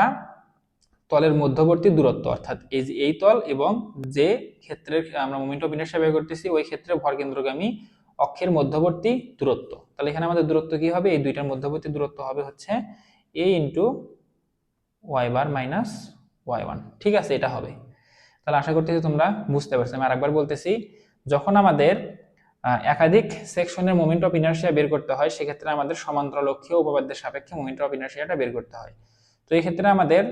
তলের মধ্যবর্তী দূরত্ব, অর্থাৎ এই যে এই তল এবং যে ক্ষেত্রের আমরা মোমেন্ট অফ ইনার্শিয়া বের করতেছি ওই ক্ষেত্রে ভরকেন্দ্রগামী অক্ষের মধ্যবর্তী দূরত্ব। তাহলে এখানে আমাদের দূরত্ব কি হবে, এই দুইটার মধ্যবর্তী দূরত্ব হবে হচ্ছে a into Y bar minus Y one. ঠিক আছে, এটা হবে। তাহলে আশা করতেছি তোমরা বুঝতে পারছো। আমি আরেকবার বলতেছি, যখন আমাদের একাধিক সেকশনের মোমেন্ট অফ ইনার্শিয়া বের করতে হয় সেক্ষেত্রে আমাদের সমান্তরালক্ষীয় উপপাদ্যের সাপেক্ষে মোমেন্ট অফ ইনার্শিয়াটা বের করতে হয়। তো এই ক্ষেত্রে আমাদের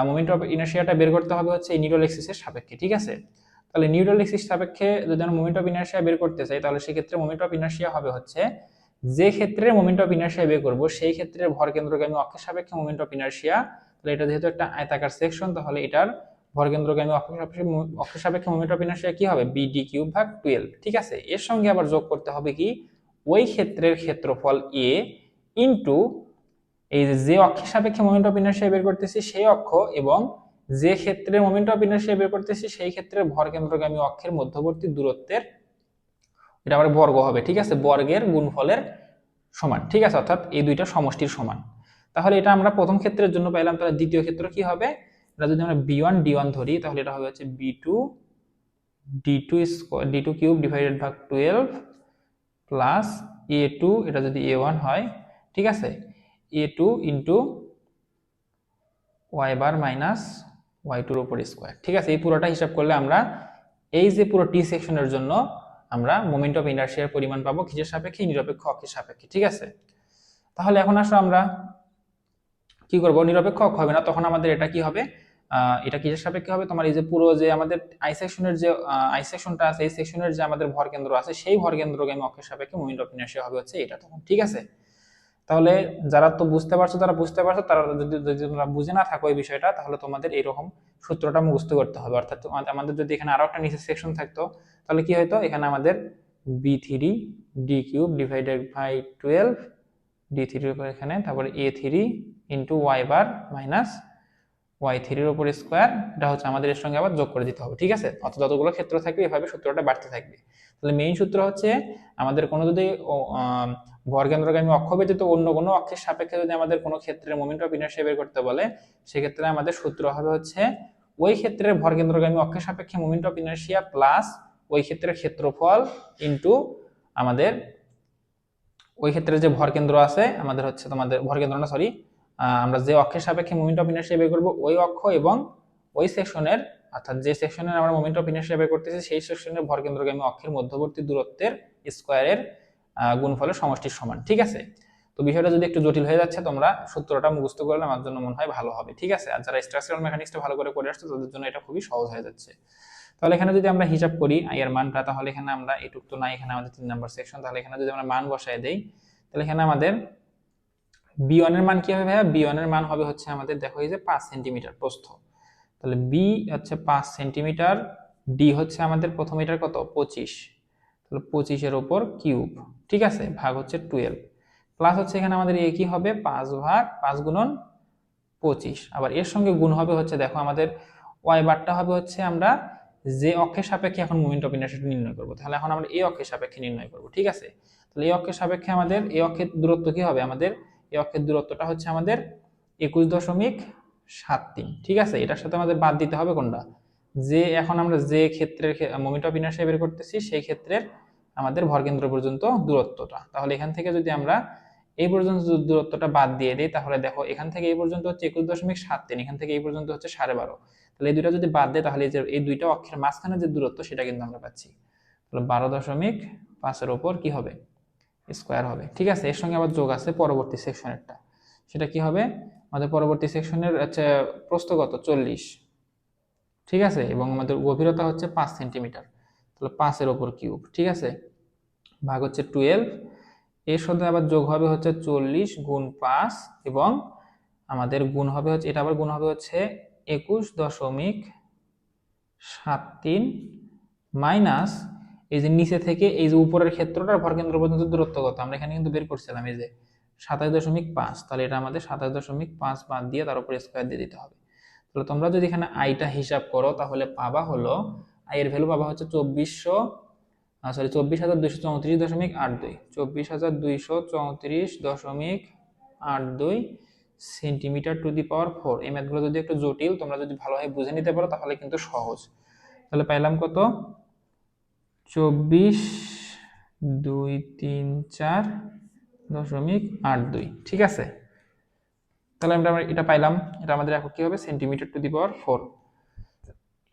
মোমেন্ট অফ ইনার্শিয়াটা বের করতে হবে হচ্ছে এই নিউট্রাল এক্সিসের সাপেক্ষে। ঠিক আছে, তাহলে নিউট্রাল এক্সিস সাপেক্ষে যদি আমরা মোমেন্ট অফ ইনার্শিয়া বের করতে চাই তাহলে সেক্ষেত্রে মোমেন্ট অফ ইনার্শিয়া হবে হচ্ছে যে ক্ষেত্রে মোমেন্ট অফ ইনার্শিয়া বের করব সেই ক্ষেত্রে ভরকেন্দ্রগামী অক্ষের সাপেক্ষে মোমেন্ট অফ ইনার্শিয়া। তাহলে এটা যেহেতু একটা আয়তাকার সেকশন তাহলে এটার ভরকেন্দ্রগামী অক্ষের সাপেক্ষে মোমেন্ট অফ ইনার্শিয়া কি হবে, বিডি কিউব ভাগ 12। ঠিক আছে, এর সঙ্গে আবার যোগ করতে হবে কি, ওই ক্ষেত্রের ক্ষেত্রফল এ ইনটু এই যে অক্ষের সাপেক্ষে মোমেন্ট অফ ইনার্শিয়া বের করতেছি সেই অক্ষ, এবং যে ক্ষেত্রে মোমেন্ট অফ ইনার্শিয়া বের করতেছি সেই ক্ষেত্রে ভরকেন্দ্রগামী অক্ষের মধ্যবর্তী দূরত্বের, এটা আবার বর্গ হবে। ঠিক আছে, বর্গের গুণফলের সমান। ঠিক আছে, অর্থাৎ এই দুইটা সমষ্টির সমান। তাহলে এটা আমরা প্রথম ক্ষেত্রের জন্য পাইলাম। তাহলে দ্বিতীয় ক্ষেত্র কি হবে, এটা যদি আমরা b1 d1 ধরি তাহলে এটা হবে হচ্ছে b2 d2 square d2 cube divided ভাগ 12 প্লাস a2, এটা যদি a1 হয়, ঠিক আছে, a2 into y bar minus y2 এর উপর স্কয়ার। ঠিক আছে, এই পুরোটা হিসাব করলে আমরা এই যে পুরো টি সেকশনের জন্য আমরা মোমেন্ট অফ ইনার্শিয়ার পরিমাণ পাবো কিসের সাপেক্ষে, নিরপেক্ষ অক্ষের সাপেক্ষে। ঠিক আছে, তাহলে এখন আসো আমরা কি করব, নিরপেক্ষ অক্ষ হবে না, তখন আমাদের এটা কি হবে, এটা কিসের সাপেক্ষে হবে, তোমার এই যে পুরো যে আমাদের আই সেকশনের যে আই সেকশনটা আছে এই সেকশনের যে আমাদের ভরকেন্দ্র আছে সেই ভরকেন্দ্রগামী অক্ষের সাপেক্ষে মোমেন্ট অফ ইনার্শিয়া হবে হচ্ছে এটা তখন। ঠিক আছে, তাহলে যারা তো বুঝতে পারছো তারা বুঝতে পারছো, তারা যদি তোমরা বুঝে না থাকো এই বিষয়টা তাহলে তোমাদের এইরকম সূত্রটা মুখস্থ করতে হবে। অর্থাৎ আমাদের যদি এখানে আরো একটা নিচের সেকশন থাকতো তাহলে কি হতো, এখানে আমাদের b3 d cube divided by 12 d3 এর উপর এখানে, তারপরে a3 into Y bar minus y3 এর উপর স্কয়ার, এটা হচ্ছে আমাদের এর সঙ্গে আবার যোগ করে দিতে হবে। ঠিক আছে, অর্থাৎ যতগুলো ক্ষেত্র থাকবে এভাবে সূত্রটা বাড়তে থাকবে। তাহলে মেইন সূত্র হচ্ছে আমাদের কোনো যদি ভরকেন্দ্রগামী অক্ষ ব্যতীত অন্য কোনো অক্ষের সাপেক্ষে যদি আমাদের কোনো ক্ষেত্রের মোমেন্ট অফ ইনার্শিয়া বের করতে বলে সেক্ষেত্রে আমাদের সূত্র হবে হচ্ছে ওই ক্ষেত্রের ভরকেন্দ্রগামী অক্ষের সাপেক্ষে মোমেন্ট অফ ইনার্শিয়া প্লাস ওই ক্ষেত্রের ক্ষেত্রফল ইনটু আমাদের ওই ক্ষেত্রে যে ভরকেন্দ্র আছে আমাদের হচ্ছে তোমাদের ভরকেন্দ্র না সরি, আমরা যে অক্ষের সাপেক্ষে মোমেন্ট অফ ইনার্শিয়া বের করব ওই অক্ষ এবং ওই সেকশনের, অর্থাৎ যে সেকশনের আমরা মোমেন্ট অফ ইনার্শিয়া বের করতেছি সেই সেকশনের ভরকেন্দ্রগামী অক্ষের মধ্যবর্তী দূরত্বের স্কয়ারের গুণফলের সমষ্টির সমান। ঠিক আছে, তো বিষয়টা যদি একটু জটিল হয়ে যাচ্ছে তোমরা সূত্রটা মুখস্থ করলে আমার জন্য মনে হয় ভালো হবে। ঠিক আছে, আর যারা স্ট্রাকচারাল মেকানিক্সটা ভালো করে আসছে তাদের জন্য এটা খুবই সহজ হয়ে যাচ্ছে। তাহলে এখানে যদি আমরা হিসাব করি আই এর মানটা, তাহলে এখানে আমরা এটুক তো নাই, এখানে আমাদের 3 নাম্বার সেকশন, তাহলে এখানে যদি আমরা মান বসায় দেই তাহলে এখানে আমাদের b1 এর মান কি হবে ভাইয়া, b1 এর মান হবে হচ্ছে আমাদের দেখো এই যে 5 সেন্টিমিটার প্রস্থ, তাহলে b হচ্ছে 5 সেন্টিমিটার ডি হচ্ছে আমাদের প্রথম এটার কত 25, তাহলে 25-এর উপর কিউব, ঠিক আছে, ভাগ হচ্ছে 12, প্লাস হচ্ছে এখানে আমাদের এ কি হবে 5 গুণন 25, আবার এর সঙ্গে গুণ হবে হচ্ছে দেখো আমাদের ওয়াই বারটা হবে হচ্ছে আমরা যে অক্ষের সাপেক্ষে এখন মোমেন্ট অফ ইনারশিয়া নির্ণয় করব, তাহলে এখন আমরা এই অক্ষের সাপেক্ষে নির্ণয় করব, ঠিক আছে। তাহলে এই অক্ষের সাপেক্ষে আমাদের এই অক্ষের দূরত্ব কি হবে, আমাদের এই অক্ষের দূরত্বটা হচ্ছে আমাদের 21.73, ঠিক আছে। এটার সাথে আমাদের বাদ দিতে হবে কোনটা, যে এখন আমরা যে ক্ষেত্রের মোমেন্ট অফ ইনারশিয়া বের করতেছি সেই ক্ষেত্রের আমাদের ভরকেন্দ্র পর্যন্ত দূরত্বটা। তাহলে এখান থেকে যদি আমরা এই পর্যন্ত দূরত্বটা বাদ দিয়ে দিই, তাহলে দেখো এখান থেকে এই পর্যন্ত হচ্ছে 21.73, এখান থেকে এই পর্যন্ত হচ্ছে 12.5, তাহলে এই দুইটা যদি বাদ দেয় তাহলে এই দুইটা অক্ষের মাঝখানে যে দূরত্ব সেটা কিন্তু আমরা পাচ্ছি, তাহলে 12.5-এর উপর কি হবে স্কোয়ার হবে, ঠিক আছে। এর সঙ্গে আবার যোগ আছে পরবর্তী সেকশনেরটা, সেটা কি হবে আমাদের পরবর্তী সেকশনের হচ্ছে প্রস্থ কত 40, ঠিক আছে, এবং আমাদের গভীরতা হচ্ছে 5 সেন্টিমিটার, তাহলে 5-এর উপর কিউব, ঠিক আছে, ভাগ হচ্ছে 12, এর সাথে আবার যোগ হবে হচ্ছে 40 গুণ 5, এবং আমাদের গুণ হবে হচ্ছে এটা আবার গুণ হবে হচ্ছে 21.73 মাইনাস এই যে নিচে থেকে এই যে উপরের ক্ষেত্রটার ভরকেন্দ্র পর্যন্ত দূরত্ব কত আমরা এখানে কিন্তু বের করছিলাম, এই যে 27.5, তাহলে এটা আমাদের 27.5 বাদ দিয়ে তার উপর স্কোয়ার দিয়ে দিতে হবে। তাহলে তোমরা যদি এখানে আইটা হিসাব করো তাহলে পাবা হলো আই এর ভ্যালু পাবা হচ্ছে 24,234.82, 24,234.82 সেন্টিমিটার টু দি পাওয়ার 4। এই ম্যাথগুলো যদি একটু জটিল, তোমরা যদি ভালোভাবে বুঝে নিতে পারো তাহলে কিন্তু সহজ। তাহলে পাইলাম কত 24,234.82, ঠিক আছে। তাহলে আমরা এটা পাইলাম, এটা আমাদের এখন কি হবে সেন্টিমিটার টু দি পাওয়ার 4।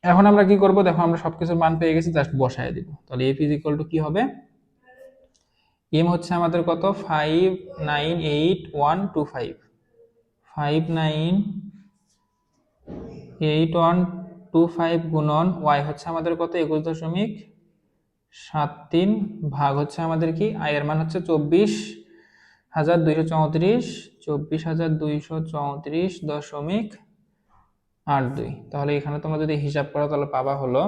এখন আমরা কি করব, দেখো আমরা সবকিছুর মান পেয়ে গেছি, জাস্ট বসায় দিব। তাহলে এফ ইজ ইকুয়াল টু কি হবে, এম হচ্ছে আমাদের কত 598125, 598125 গুণন ওয়াই হচ্ছে আমাদের কত 21.73, ভাগ হচ্ছে আমাদের কি আই এর মান হচ্ছে 24,234.82, তাহলে এখানে তোমরা যদি হিসাব করো তাহলে পাবা হলো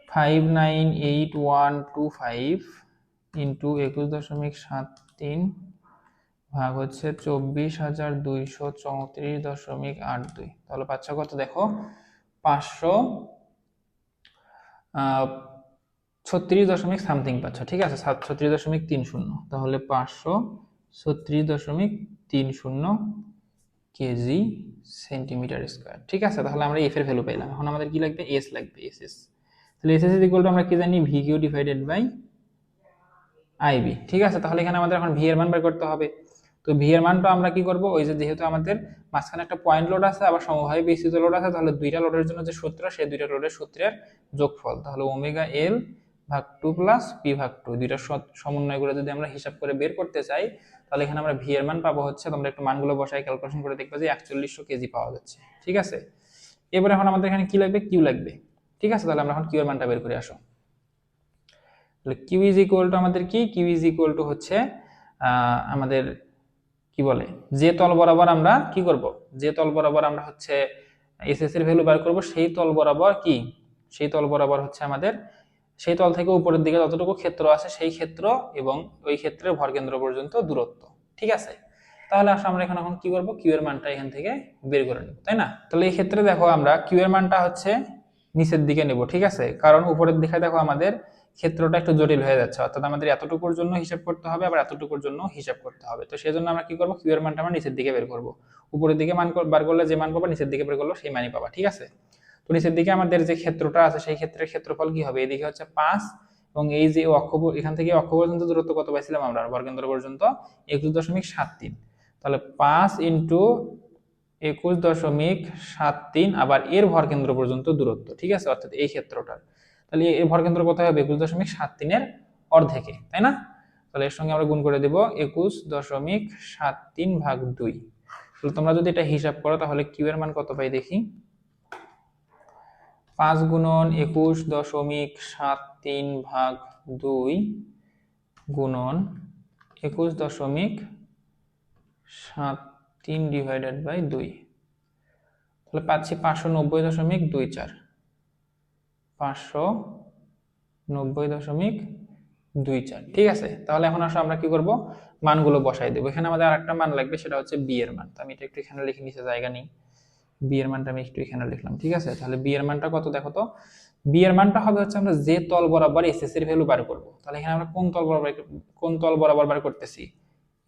598125 ইন্টু 21.73 ভাগ হচ্ছে 24,234.82, তাহলে পাচ্ছ কত দেখো 536 সামথিং পাচ্ছ, ঠিক আছে, 36.30, তাহলে 536.30 কেজি সেন্টিমিটার স্কোয়ার, ঠিক আছে। তাহলে আমরা এফ এর ভ্যালু পেলাম, এখন আমাদের কি লাগবে এস লাগবে, এস। তাহলে এস ইজ ইকুয়াল টু আমরা কি জানি V Q divided by IB, ঠিক আছে। তাহলে এখানে আমাদের এখন ভি এর মান বের করতে হবে। তো ভি এর মানটা আমরা কি করব, ওই যে যেহেতু আমাদের মাঝখানে একটা পয়েন্ট লোড আছে আবার সমভাবে বিস্তৃত লোড আছে, তাহলে দুইটা লোডের জন্য যে সূত্র সেই দুইটা লোডের সূত্রের যোগফল, তাহলে ওমেগা এল ভাগ 2 প্লাস পি ভাগ 2, দুইটা সমন্বয় করে যদি আমরা হিসাব করে বের করতে চাই তাহলে এখানে আমরা ভি এর মান পাবো হচ্ছে, তোমরা একটু মানগুলো বসাই ক্যালকুলেশন করে দেখবে যে 4100 কেজি পাওয়া যাচ্ছে, ঠিক আছে। এবারে এখন আমাদের এখানে কি লাগবে কিউ লাগবে, ঠিক আছে। তাহলে আমরা এখন কিউ এর মানটা বের করে আসো। তাহলে কিউ ইজ ইকুয়াল টু আমাদের কি, কিউ ইজ ইকুয়াল টু হচ্ছে আমাদের কি বলে যে তল বরাবর আমরা কি করব, যে তল বরাবর আমরা হচ্ছে এসএস এর ভ্যালু বার করব সেই তল বরাবর কি, সেই তল বরাবর হচ্ছে আমাদের সেই তল থেকে উপরের দিকে যতটুকু ক্ষেত্র আছে সেই ক্ষেত্র এবং ওই ক্ষেত্রের ভরকেন্দ্র পর্যন্ত দূরত্ব, ঠিক আছে। তাহলে আসলে আমরা এখন কি করব কিউ এর মানটা এখান থেকে বের করে নেব, তাই না। তাহলে এই ক্ষেত্রে দেখো আমরা কিউ এর মানটা হচ্ছে নিচের দিকে নেব, ঠিক আছে, কারণ উপরের দিকে দেখো আমাদের ক্ষেত্রটা একটু জটিল হয়ে যাচ্ছে, অর্থাৎ আমাদের এতটুকুর জন্য হিসাব করতে হবে আবার এতটুকুর জন্য হিসাব করতে হবে। তো সেই জন্য আমরা কি করব কিউ এর মানটা আমরা নিচের দিকে বের করব, উপরের দিকে মান বার করলে যে মান পাবা নিচের দিকে বের করলে সেই মানই পাবা, ঠিক আছে। তো নিচের দিকে আমাদের যে ক্ষেত্রটা আছে সেই ক্ষেত্রের ক্ষেত্রফল কি হবে, এদিকে হচ্ছে 5 এবং এই যে অক্ষ এখান থেকে অক্ষ পর্যন্ত দূরত্ব কত পাইছিলাম আমরা ভরকেন্দ্র পর্যন্ত 21.73, তাহলে 5 ইন্টু 21.73 আবার এর ভরকেন্দ্র পর্যন্ত দূরত্ব, ঠিক আছে, অর্থাৎ এই ক্ষেত্রটার, তাহলে এর ভরকেন্দ্র কোথায় হবে 21.73 এর অর্ধেকে, তাই না। তাহলে এর সঙ্গে আমরা গুণ করে দেব 21.73 ভাগ 2। তাহলে তোমরা যদি এটা হিসাব করো তাহলে কিউ এর মান কত পাই দেখি, 5 গুণন 21.73 ভাগ 2 গুণন 21.73 ডিভাইডেড বাই 2, তাহলে পাচ্ছি 590.24, 590.24। ঠিক আছে, তাহলে এখন আসলে আমরা কি করব, মানগুলো বসাই দেবো। এখানে আমাদের আরেকটা মান লাগবে, সেটা হচ্ছে বি এর মান। তো আমি এটা একটু এখানে লিখে নিচে জায়গা নিই, বি এর মানটা আমি একটু এখানে লিখলাম। ঠিক আছে, তাহলে বি এর মানটা কত দেখো তো। বি এর মানটা হবে হচ্ছে আমরা যে তল বরাবর এসএস এর ভ্যালু বার করব। তাহলে এখানে আমরা কোন তল বরাবর বার করতেছি,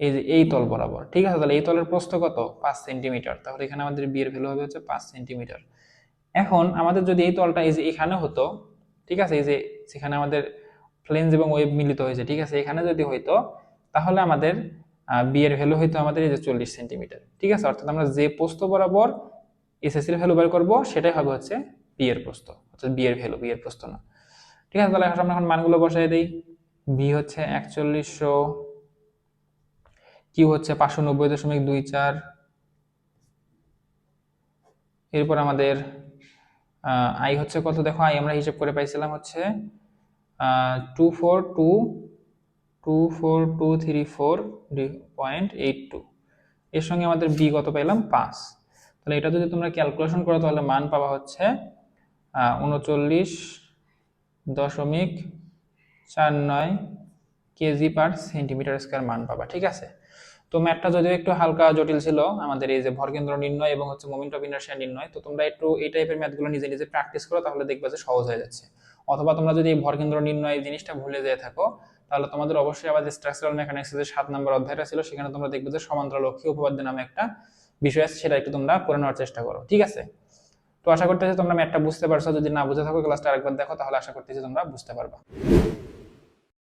এই যে এই তল বরাবর। ঠিক আছে, তাহলে এই তলের প্রস্থ কত, 5 সেন্টিমিটার। তাহলে এখানে আমাদের বি এর ভ্যালু হবে হচ্ছে 5 সেন্টিমিটার। এখন আমাদের যদি এই তলটা এই যে এখানে হতো, ঠিক আছে, এই যে সেখানে আমাদের ফ্লেঞ্জ এবং ওয়েভ মিলিত হয়েছে, ঠিক আছে, এখানে যদি হইতো তাহলে আমাদের বি এর ভ্যালু হইতো আমাদের এই যে 40 সেন্টিমিটার। ঠিক আছে, অর্থাৎ আমরা যে প্রস্থ বরাবর এসএসসি এর ভ্যালু বের করব সেটাই হবে হচ্ছে বি এর প্রস্থ, অর্থাৎ বি এর ভ্যালু, বি এর প্রস্থ না। ঠিক আছে, তাহলে আমরা এখন মানগুলো বসাই দেই। বি হচ্ছে 4100, কিউ হচ্ছে 590.24। এরপর আমাদের আই হচ্ছে কত দেখো, আই আমরা হিসাব করে পাইছিলাম হচ্ছে 24234.82। এর সঙ্গে আমাদের বি কত পাইলাম, 5। তাহলে এটা যদি তোমরা ক্যালকুলেশন করো তাহলে মান পাবা হচ্ছে 39.49 কেজি পার সেন্টিমিটার স্কয়ার মান পাবা। ঠিক আছে, তো ম্যাথটা যদিও একটু হালকা জটিল ছিল, আমাদের এই যে ভরকেন্দ্র নির্ণয় এবং হচ্ছে মোমেন্ট অফ ইনারশিয়া নির্ণয়, তো তোমরা একটু এই টাইপের ম্যাথগুলো নিজে নিজে প্র্যাকটিস করো, তাহলে দেখবে যে সহজ হয়ে যাচ্ছে। অথবা তোমরা যদি এই ভরকেন্দ্র নির্ণয় জিনিসটা ভুলে যেয়ে থাকো, তাহলে তোমাদের অবশ্যই আবার যে স্ট্রাকচারাল মেকানিক্স যে 7 নম্বর অধ্যায়টা ছিল, সেখানে তোমরা দেখবে যে সমান্তরাল অক্ষীয় উপপাদ্য নামে একটা বিষয় আছে, সেটা একটু তোমরা করে নেওয়ার চেষ্টা করো। ঠিক আছে, তো আশা করতেছি তোমরা ম্যাথটা বুঝতে পারছো। যদি না বুঝে থাকো ক্লাসটা আরেকবার দেখো, তাহলে আশা করতেছি তোমরা বুঝতে পারবা।